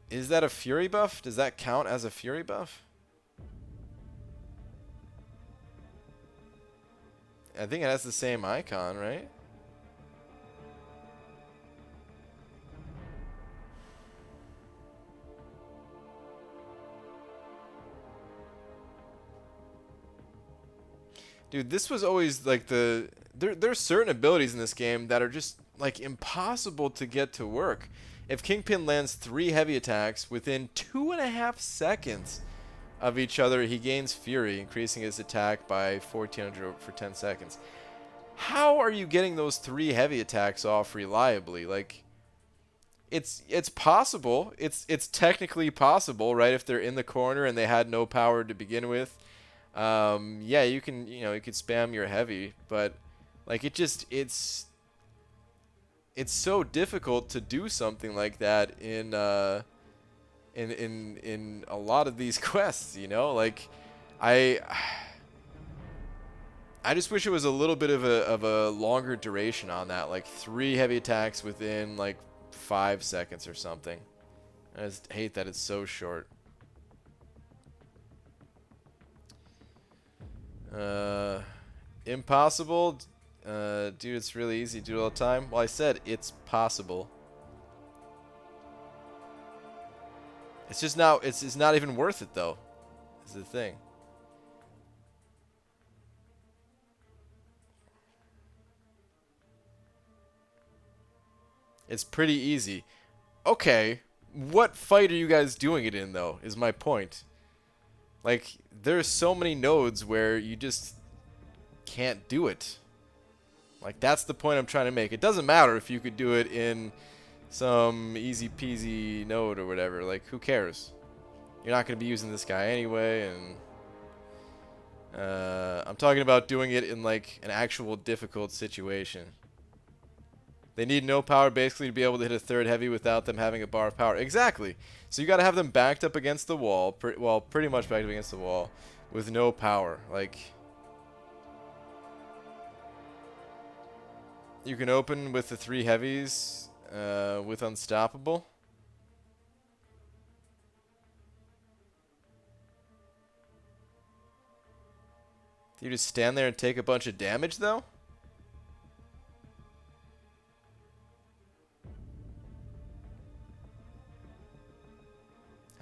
Is that a fury buff? Does that count as a fury buff? I think it has the same icon, right? Dude, this was always like there's certain abilities in this game that are just like impossible to get to work. If Kingpin lands 3 heavy attacks within 2.5 seconds of each other, he gains Fury, increasing his attack by 1400 for 10 seconds. How are you getting those 3 heavy attacks off reliably? Like, it's possible. It's technically possible, right? If they're in the corner and they had no power to begin with. Yeah, you could spam your heavy, but like it's so difficult to do something like that in a lot of these quests, you know? Like I just wish it was a little bit of a longer duration on that, like 3 heavy attacks within like 5 seconds or something. I just hate that it's so short. Impossible? Dude, it's really easy to do it all the time. Well, I said it's possible. It's just not, it's not even worth it, though. Is the thing. It's pretty easy. Okay, what fight are you guys doing it in, though, is my point. Like, there's so many nodes where you just can't do it. Like, that's the point I'm trying to make. It doesn't matter if you could do it in some easy peasy node or whatever. Like, who cares? You're not going to be using this guy anyway, and I'm talking about doing it in, like, an actual difficult situation. They need no power basically to be able to hit a 3rd heavy without them having a bar of power. Exactly. So you got to have them backed up against the wall. Pretty much backed up against the wall with no power. Like, you can open with the 3 heavies with Unstoppable. Do you just stand there and take a bunch of damage, though?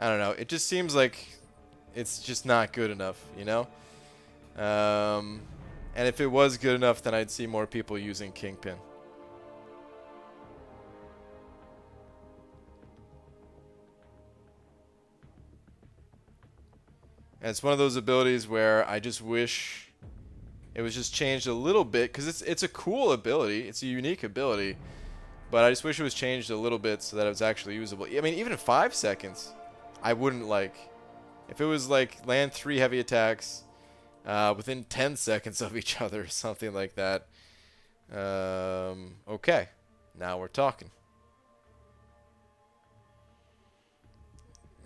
I don't know. It just seems like it's just not good enough, you know? And if it was good enough, then I'd see more people using Kingpin. And it's one of those abilities where I just wish it was just changed a little bit, because it's a cool ability. It's a unique ability. But I just wish it was changed a little bit so that it was actually usable. I mean, even in 5 seconds, I wouldn't like... If it was like land 3 heavy attacks within 10 seconds of each other, something like that. Okay, now we're talking.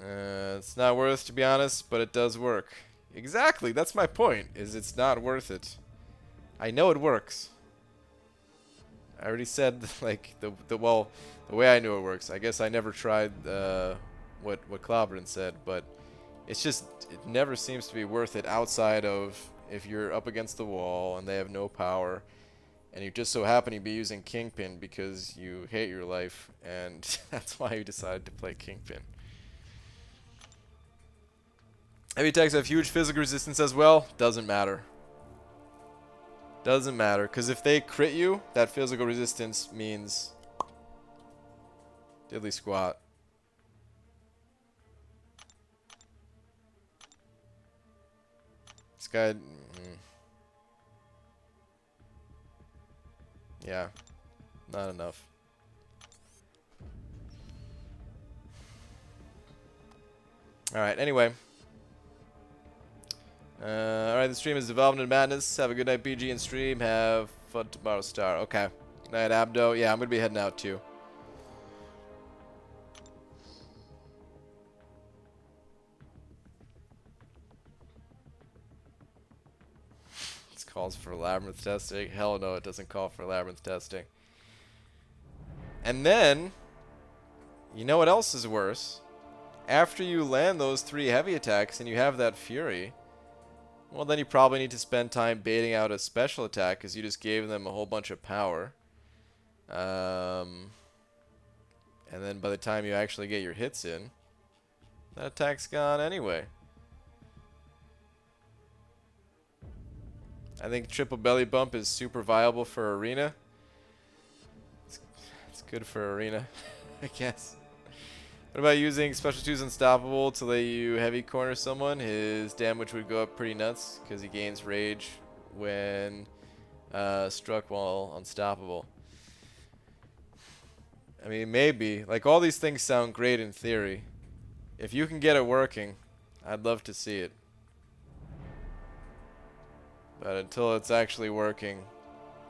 It's not worth, to be honest, but it does work. Exactly, that's my point, is it's not worth it. I know it works. I already said, like, the way I knew it works. I guess I never tried what Clobberin said, but it's just, it never seems to be worth it outside of if you're up against the wall and they have no power, and you just so happen to be using Kingpin because you hate your life, and that's why you decided to play Kingpin. Heavy attacks have huge physical resistance as well. Doesn't matter. Doesn't matter, because if they crit you, that physical resistance means diddly squat. This guy... yeah, not enough. Alright, anyway. Alright, the stream is Development and Madness. Have a good night, BG, and stream. Have fun tomorrow, Star. Okay. Good night, Abdo. Yeah, I'm going to be heading out, too. This calls for labyrinth testing. Hell no, it doesn't call for labyrinth testing. And then, you know what else is worse? After you land those 3 heavy attacks and you have that Fury... well, then you probably need to spend time baiting out a special attack because you just gave them a whole bunch of power. And then by the time you actually get your hits in, that attack's gone anyway. I think triple belly bump is super viable for Arena. It's good for Arena, I guess. What about using Special 2's Unstoppable to let you heavy corner someone? His damage would go up pretty nuts because he gains rage when struck while unstoppable. I mean, maybe. Like, all these things sound great in theory. If you can get it working, I'd love to see it. But until it's actually working,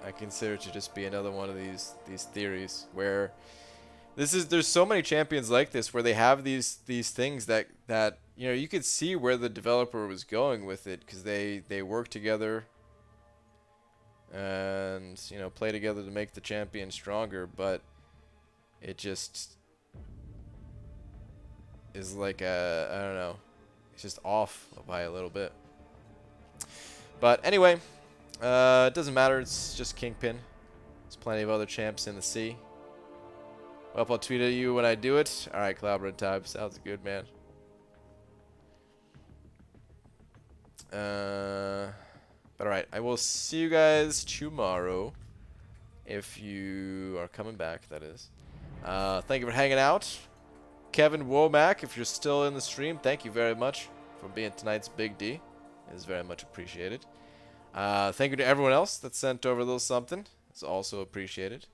I consider it to just be another one of these theories where... there's so many champions like this where they have these things that you know, you could see where the developer was going with it, because they work together and, you know, play together to make the champion stronger, but it just is like I don't know, it's just off by a little bit. But anyway, it doesn't matter, it's just Kingpin. There's plenty of other champs in the sea. Well, I'll tweet at you when I do it. Alright, Cloudburn time. Sounds good, man. But alright, I will see you guys tomorrow. If you are coming back, that is. Thank you for hanging out. Kevin Womack, if you're still in the stream, thank you very much for being tonight's Big D. It is very much appreciated. Thank you to everyone else that sent over a little something. It's also appreciated.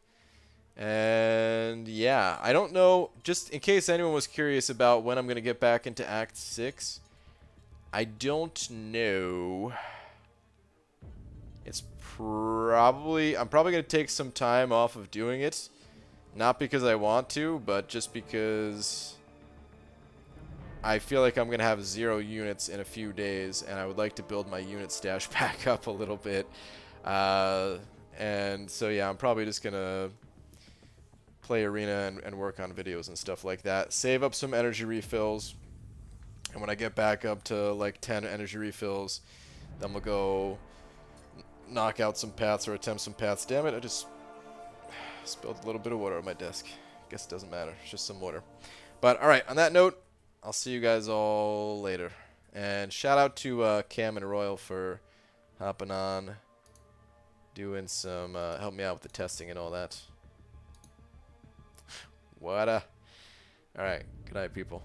And yeah, I don't know, just in case anyone was curious about when I'm going to get back into Act 6, I don't know. It's probably, I'm probably going to take some time off of doing it. Not because I want to, but just because I feel like I'm going to have 0 units in a few days, and I would like to build my unit stash back up a little bit. And so yeah, I'm probably just going to play Arena and work on videos and stuff like that. Save up some energy refills, and when I get back up to like 10 energy refills, then we'll go knock out some paths or attempt some paths. Damn it, I just spilled a little bit of water on my desk. Guess it doesn't matter, it's just some water. But alright, on that note, I'll see you guys all later. And shout out to Cam and Royal for hopping on, doing some, help me out with the testing and all that. What a. Alright, good night, people.